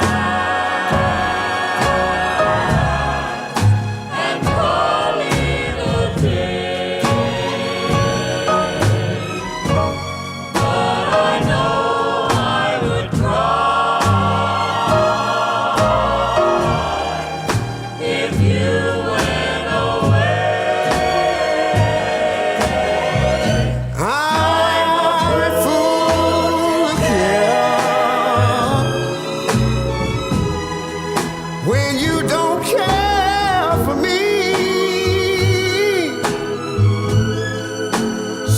and call it a day, but I know I would cry if you went away. I'm a fool to care when you don't care for me.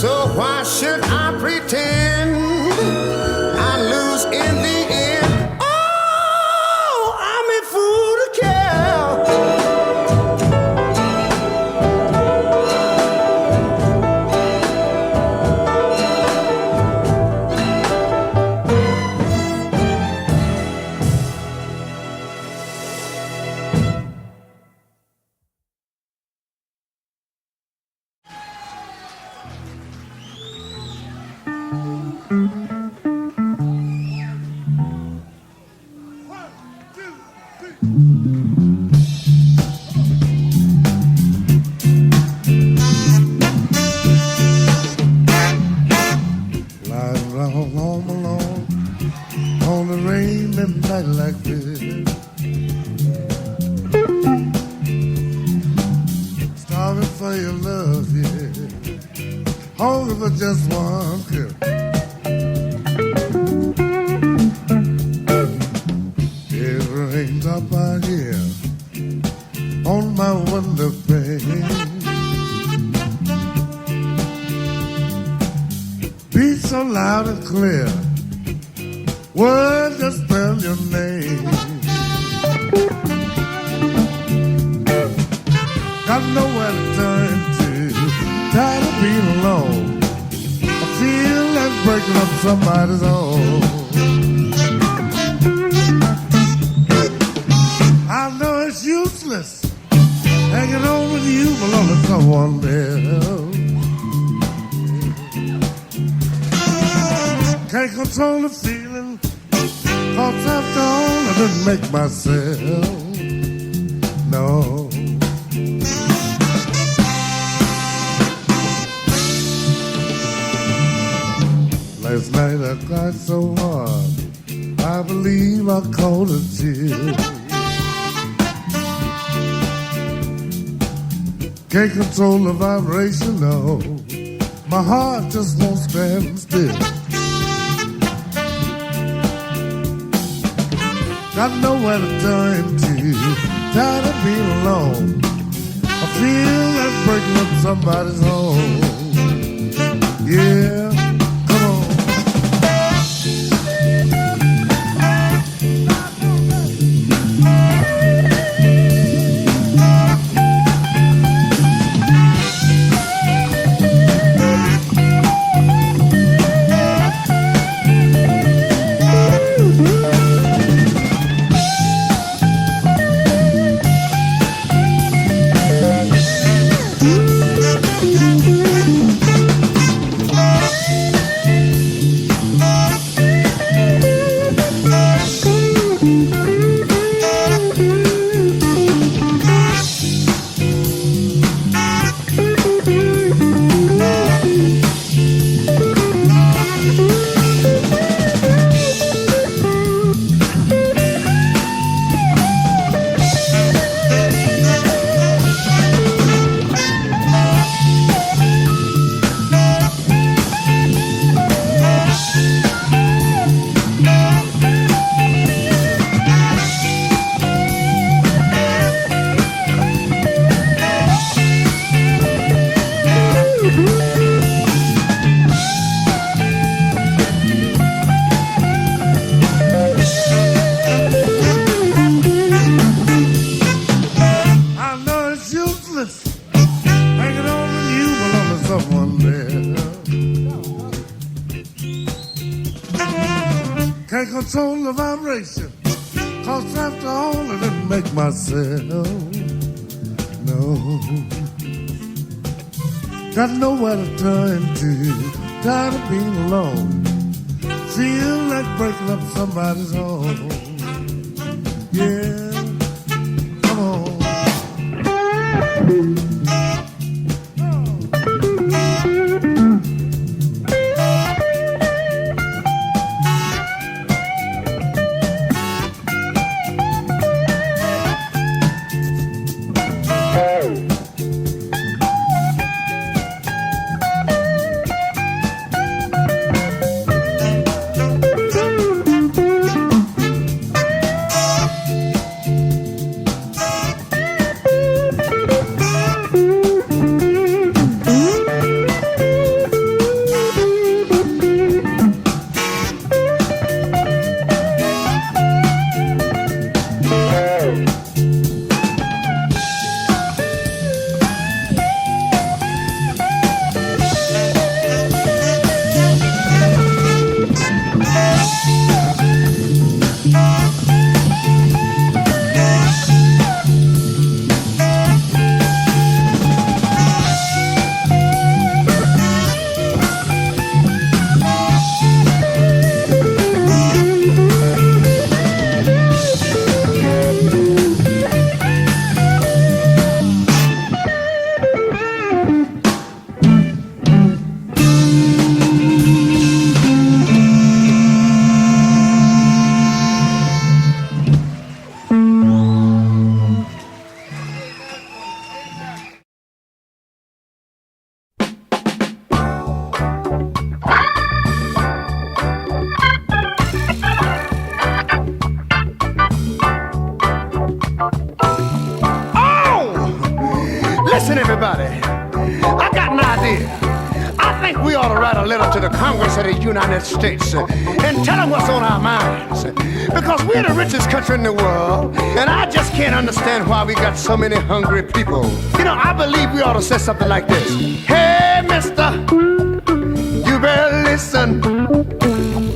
So why should I pretend I lose in the end? Oh, I'm a fool to care. Lying around home alone on a rainy night like this, starving for your love, yeah, hungry for just one kiss. It rains up out here on my window pane. Beat so loud and clear, words just spell your name. Got nowhere to turn to, tired of being alone. I feel like breaking up somebody's home. I know it's useless hanging on with you, belong to someone else. Can't control the feeling, 'cause after all I didn't make myself. No. Last night I cried so hard, I believe I caught a tear. Can't control the vibration, no. My heart just won't stand still. Got nowhere to turn to, tired of being alone. I feel like breaking up somebody's home. Yeah, come on. vibration. Cause after all, I didn't make myself. No. Got nowhere to turn to. Tired of being alone. Feel like breaking up somebody's home. Yeah. Come on. Listen, everybody, I got an idea. I think we ought to write a letter to the Congress of the United States and tell them what's on our minds. Because we're the richest country in the world, and I just can't understand why we got so many hungry people. You know, I believe we ought to say something like this. Hey, mister, you better listen.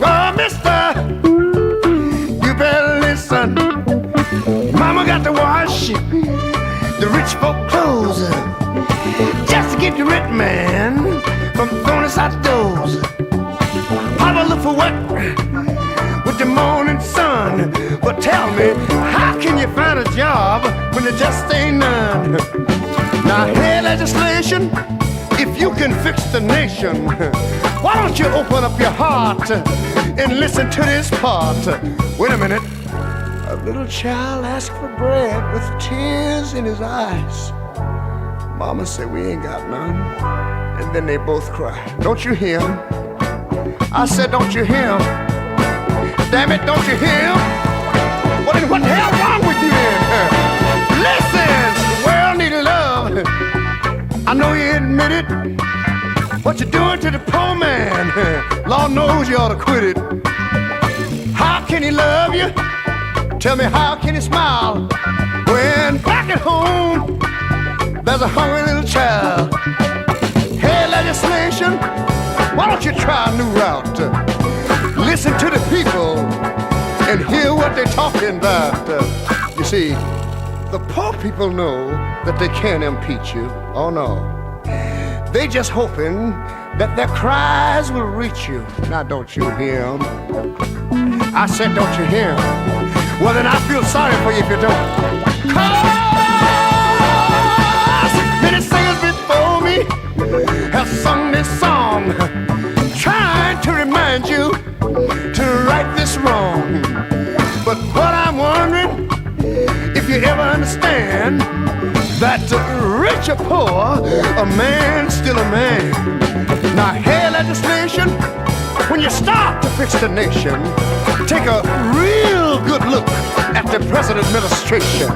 Oh, mister, you better listen. Mama got to wash the rich folk clothes just to get the rich man from throwing us out the doors. Papa look for what with the morning sun, but tell me, how can you find a job when there just ain't none? Now, hey, legislation, if you can fix the nation, why don't you open up your heart and listen to this part? Wait a minute. A little child asked for bread with tears in his eyes. Mama said, we ain't got none. And then they both cried. Don't you hear him? I said, don't you hear him? Damn it, don't you hear him? Well, then what the hell wrong with you then? Listen, the world needs love. I know you admit it. What you doing to the poor man? Lord knows you ought to quit it. How can he love you? Tell me, how can he smile when back at home there's a hungry little child? Hey, legislation, why don't you try a new route? Listen to the people and hear what they're talking about. You see, the poor people know that they can't impeach you. Oh, no. They just hoping that their cries will reach you. Now, don't you hear them? I said, don't you hear them? Well, then I feel sorry for you if you don't. 'Cause many singers before me have sung this song, trying to remind you to right this wrong. But what I'm wondering, if you ever understand that rich or poor, a man's still a man. Now, hey, legislation, when you start to fix the nation, take a real good look at the present administration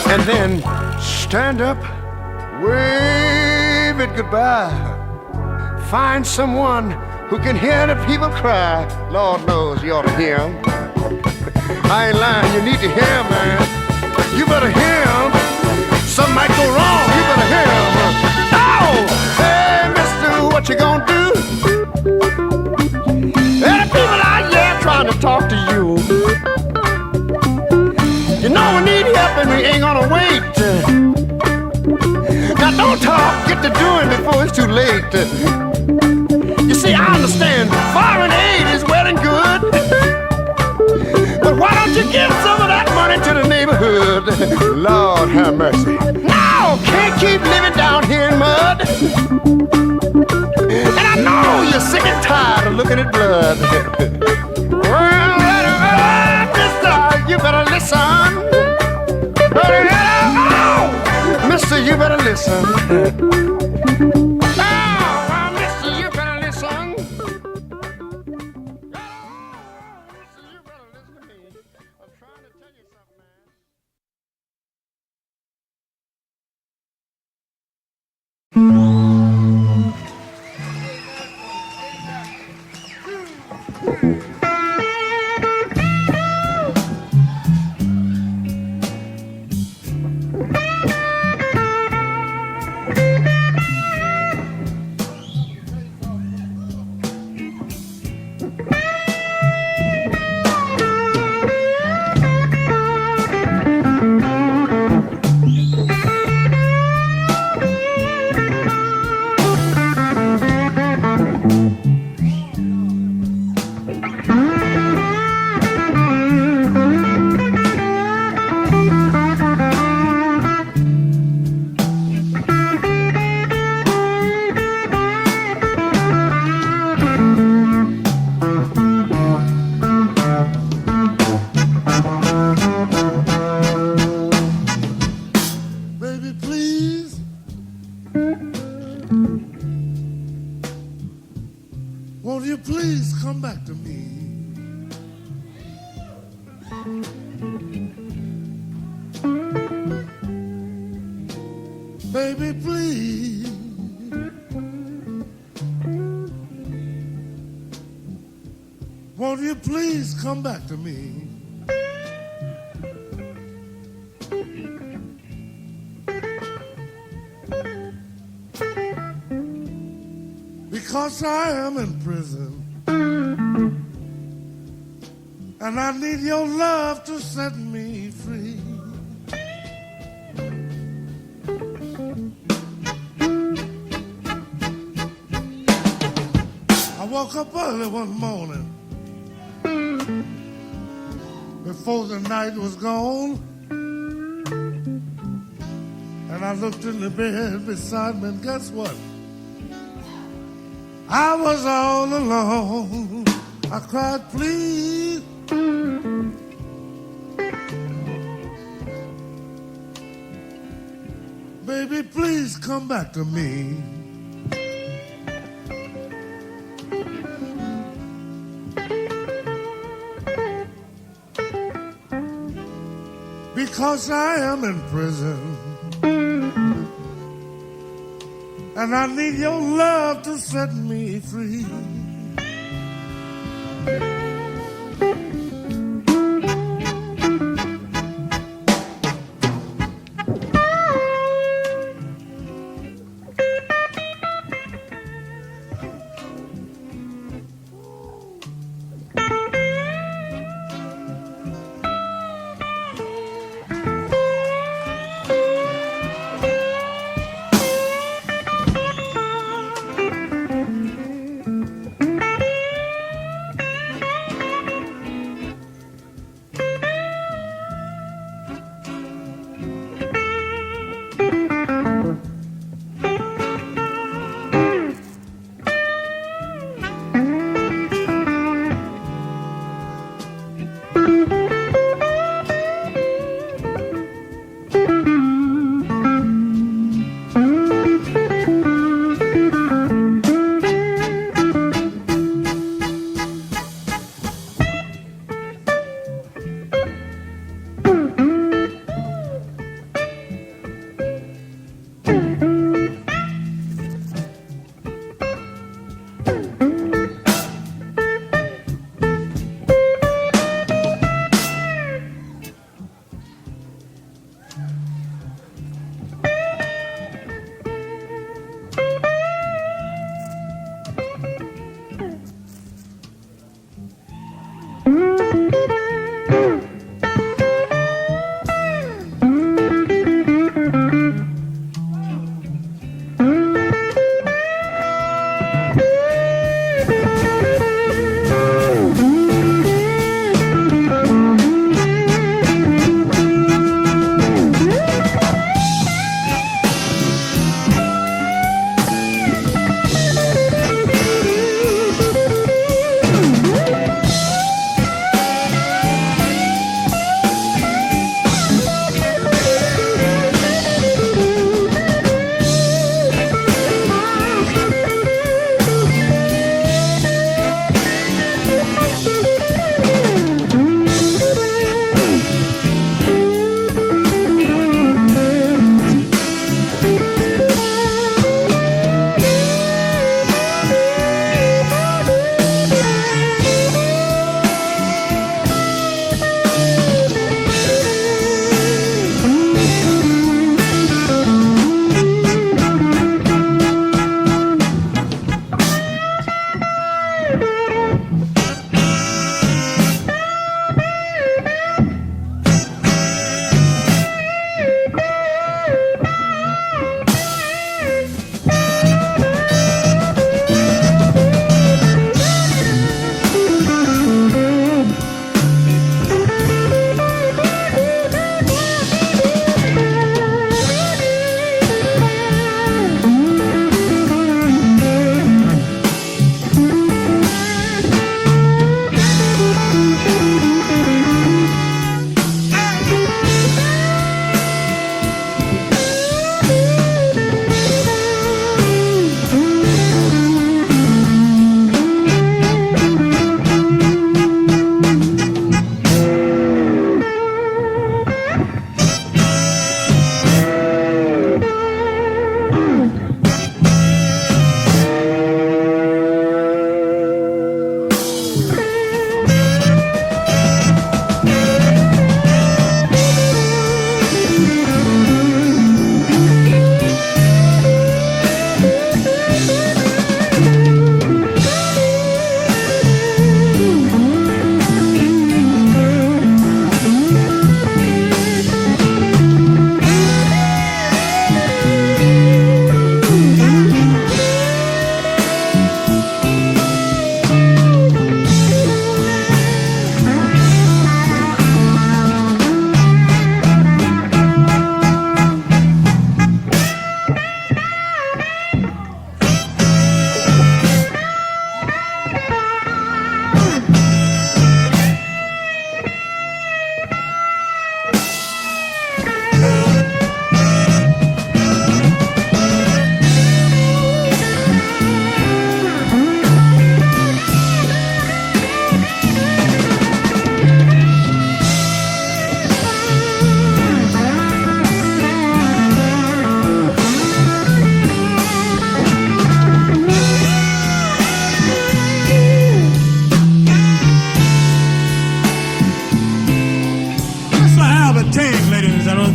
and then stand up, wave it goodbye. Find someone who can hear the people cry. Lord knows you ought to hear them. I ain't lying, you need to hear them, man. You better hear them. Something might go wrong, you better hear them. Oh, hey, mister, what you gonna do? There are people out there trying to talk to you. You know we need help and we ain't gonna wait. Now don't talk, get to doing before it's too late. You see, I understand foreign aid is well and good, but why don't you give some of that money to the neighborhood? Lord have mercy. No, can't keep living down here in mud. And I know you're sick and tired of looking at blood. Well, mister, you better listen. Oh, mister, you better listen. Oh, mister, you better listen. Mister, you better listen to me. I'm trying to tell you something, man. Baby, please. Won't you please come back to me? Baby, please. Won't you please come back to me? Because I am in prison and I need your love to set me free. I woke up early one morning before the night was gone, and I looked in the bed beside me, and guess what? I was all alone. I cried, please. Baby, please come back to me. Because I am in prison and I need your love to set me free.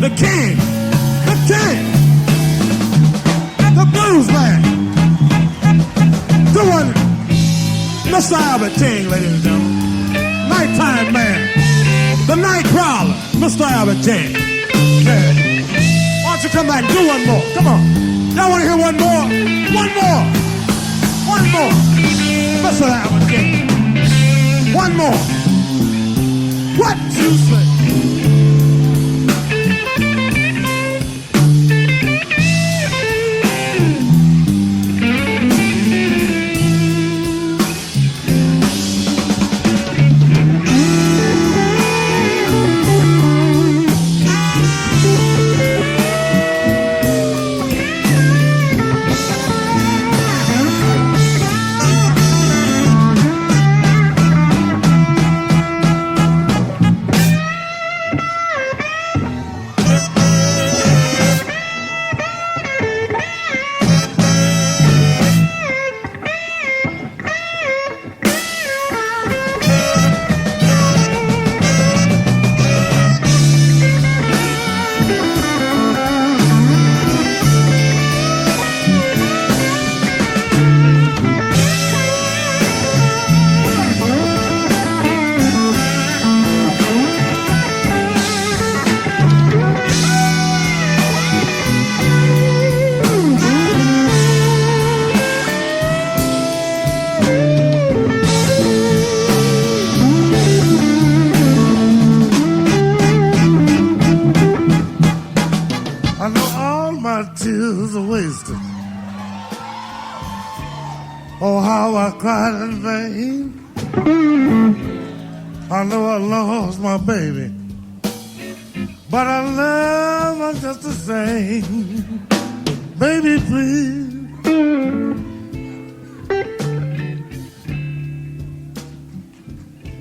the king, the blues man, doing Mr. Albert King, ladies and gentlemen. Nighttime man, the night prowler, Mr. Albert King. Yeah. Why don't you come back and do one more? Come on. Y'all want to hear one more? One more. One more. Mr. Albert King. One more. What you say? Cried in vain. I know I lost my baby, but I love her just the same. Baby, please,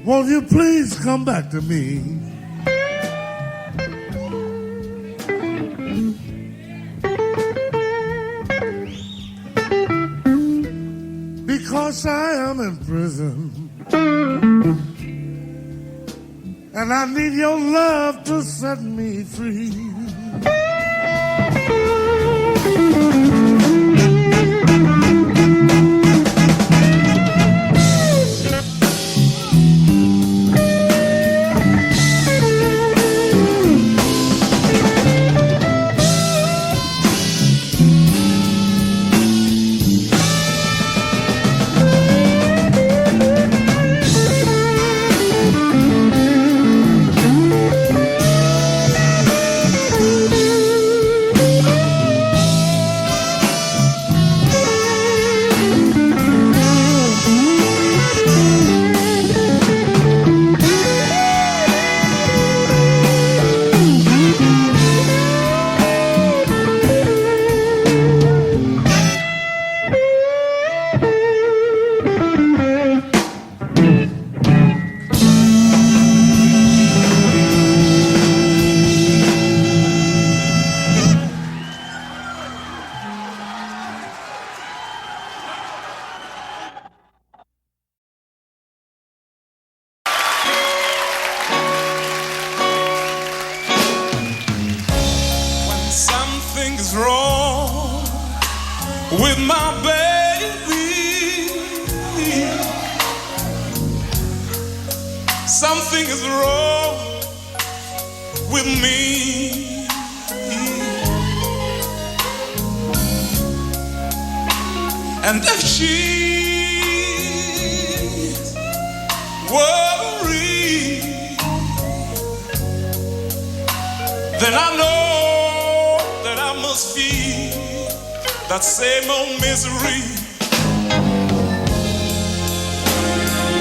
won't you please come back to me? Because I am in prison, and I need your love to set me free. with my baby. Something is wrong with me. And if she's worried, then I know that I must feel that same old misery.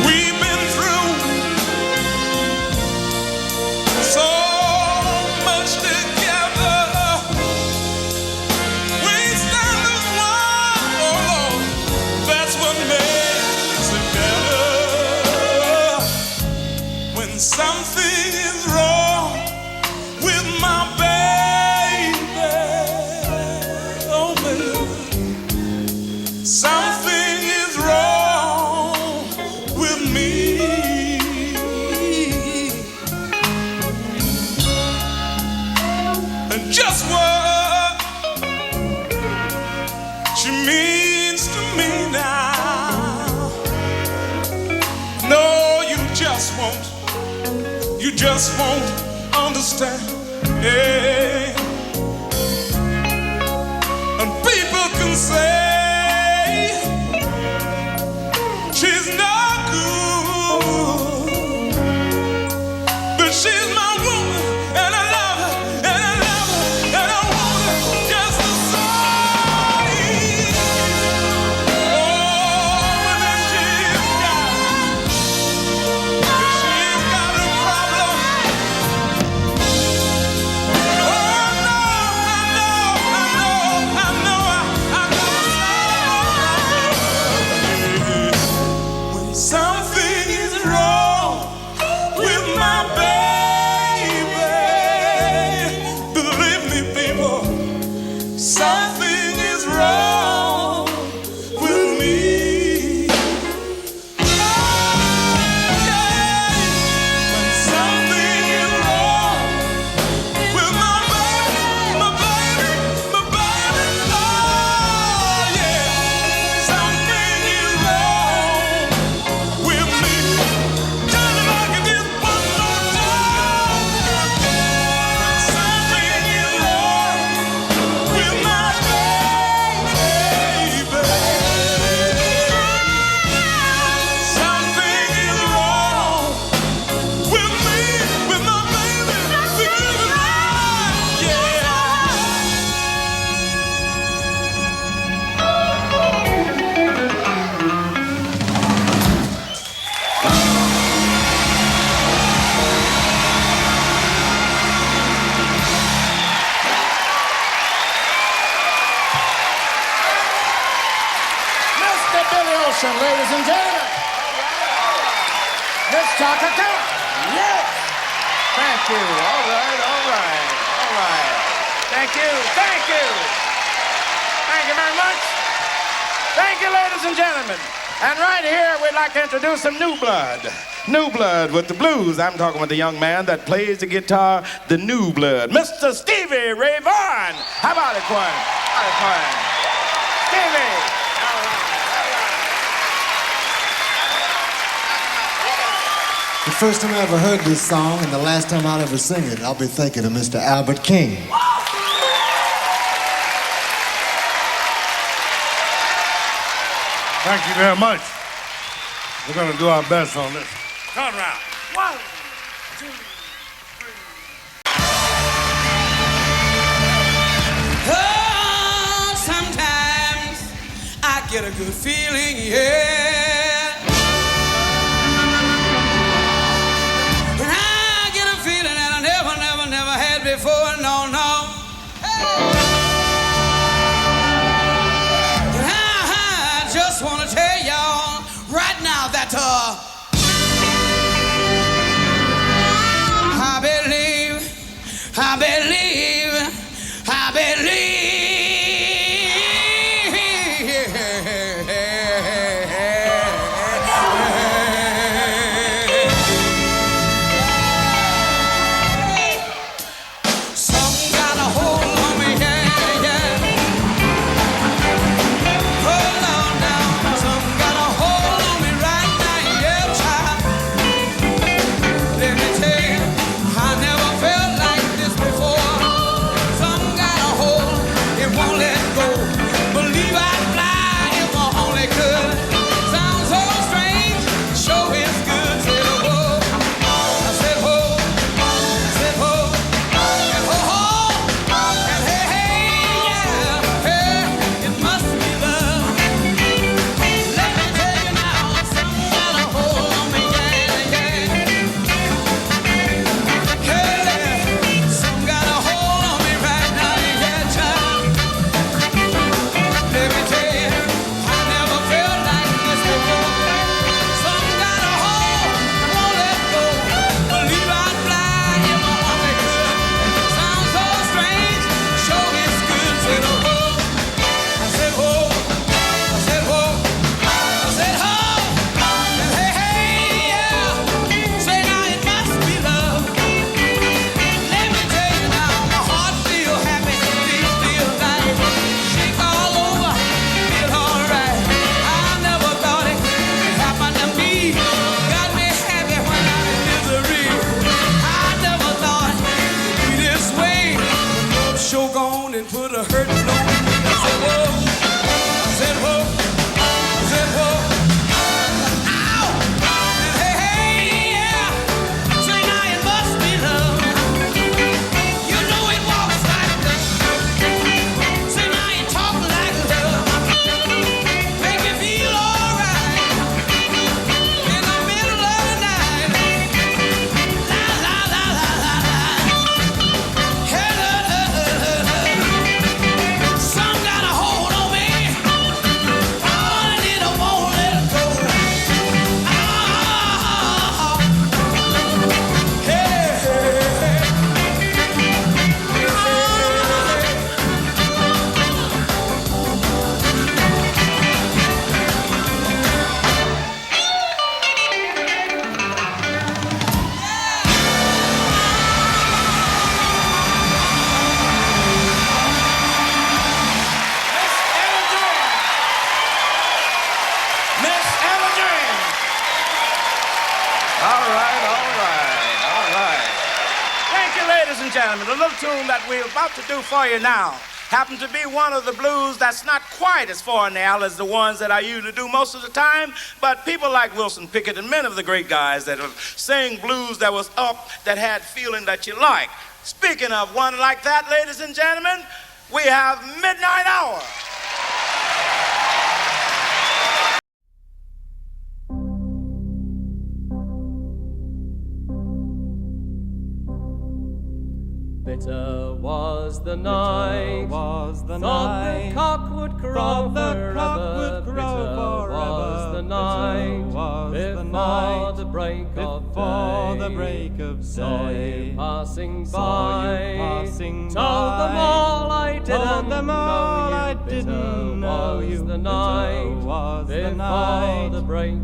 We've been through so much together. We stand as one, oh Lord, that's what makes it better. When something is wrong with my baby, oh baby, something is wrong with me. just won't understand. Yeah. And people can say she's not good, but she's my woman, and I love her, and I love her, and I want her just the same. Oh, and then she's got a problem. Something is wrong with my baby. Believe me, people, something is wrong with me. When something is wrong with my baby, my baby, my baby. Oh, yeah. Something is wrong with me. Tell them I can just one more time. Something is wrong with my baby. Something is wrong with me, with my baby. Yeah. Mr. Billy Ocean, ladies and gentlemen. Miss Chaka Khan. Yes. Thank you. All right, all right, all right. Thank you, thank you. Thank you very much. Thank you, ladies and gentlemen. And right here, we'd like to introduce some new blood. New blood with the blues. I'm talking with the young man that plays the guitar, the new blood, Mr. Stevie Ray Vaughan. How about it, Quan? How about it, Quan? Stevie. All right. The first time I ever heard this song and the last time I'll ever sing it, I'll be thinking of Mr. Albert King. Thank you very much. We're going to do our best on this. Turn around. 1, 2, 3. Oh, sometimes I get a good feeling, yeah. And I get a feeling that I never had before, no, no. And I just want to tell y'all right now that I believe. Some got a hold on me, yeah, yeah. Hold on now. Some got a hold on me right now, yeah, child. Let me tell you, I never felt like this before. and gentlemen, the little tune that we're about to do for you now happens to be one of the blues that's not quite as foreign now as the ones that I usually do most of the time, but people like Wilson Pickett and many of the great guys that have sang blues that was up, that had feeling that you like. Speaking of one like that, ladies and gentlemen, we have Midnight Hour. Bitter was the night, thought the cock would crow forever. Bitter was the night, before the break of day. Saw you passing by, told them all I didn't know you. Bitter was the night,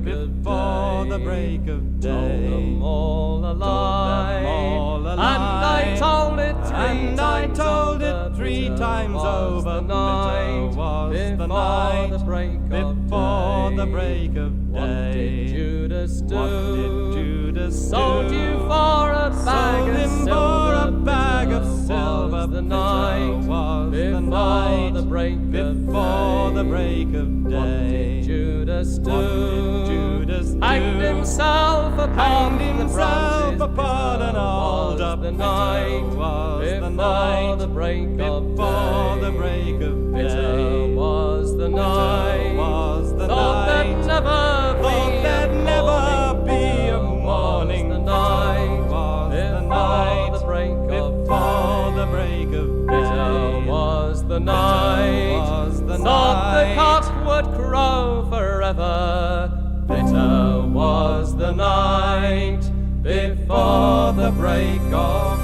before the break of day. Told them all a lie, and I told it three times over. Bitter was the night, before the break of day. What did Judas do? Sold you for a bag of silver. The night, before the break of day. What did Judas do? Hanged himself upon the altar. The night, before the break of day. Bitter was the night, thought there'd never be a morning. The night, before the break of day. Bitter was the night, thought the cock would crow forever. Bitter was the night, before the break of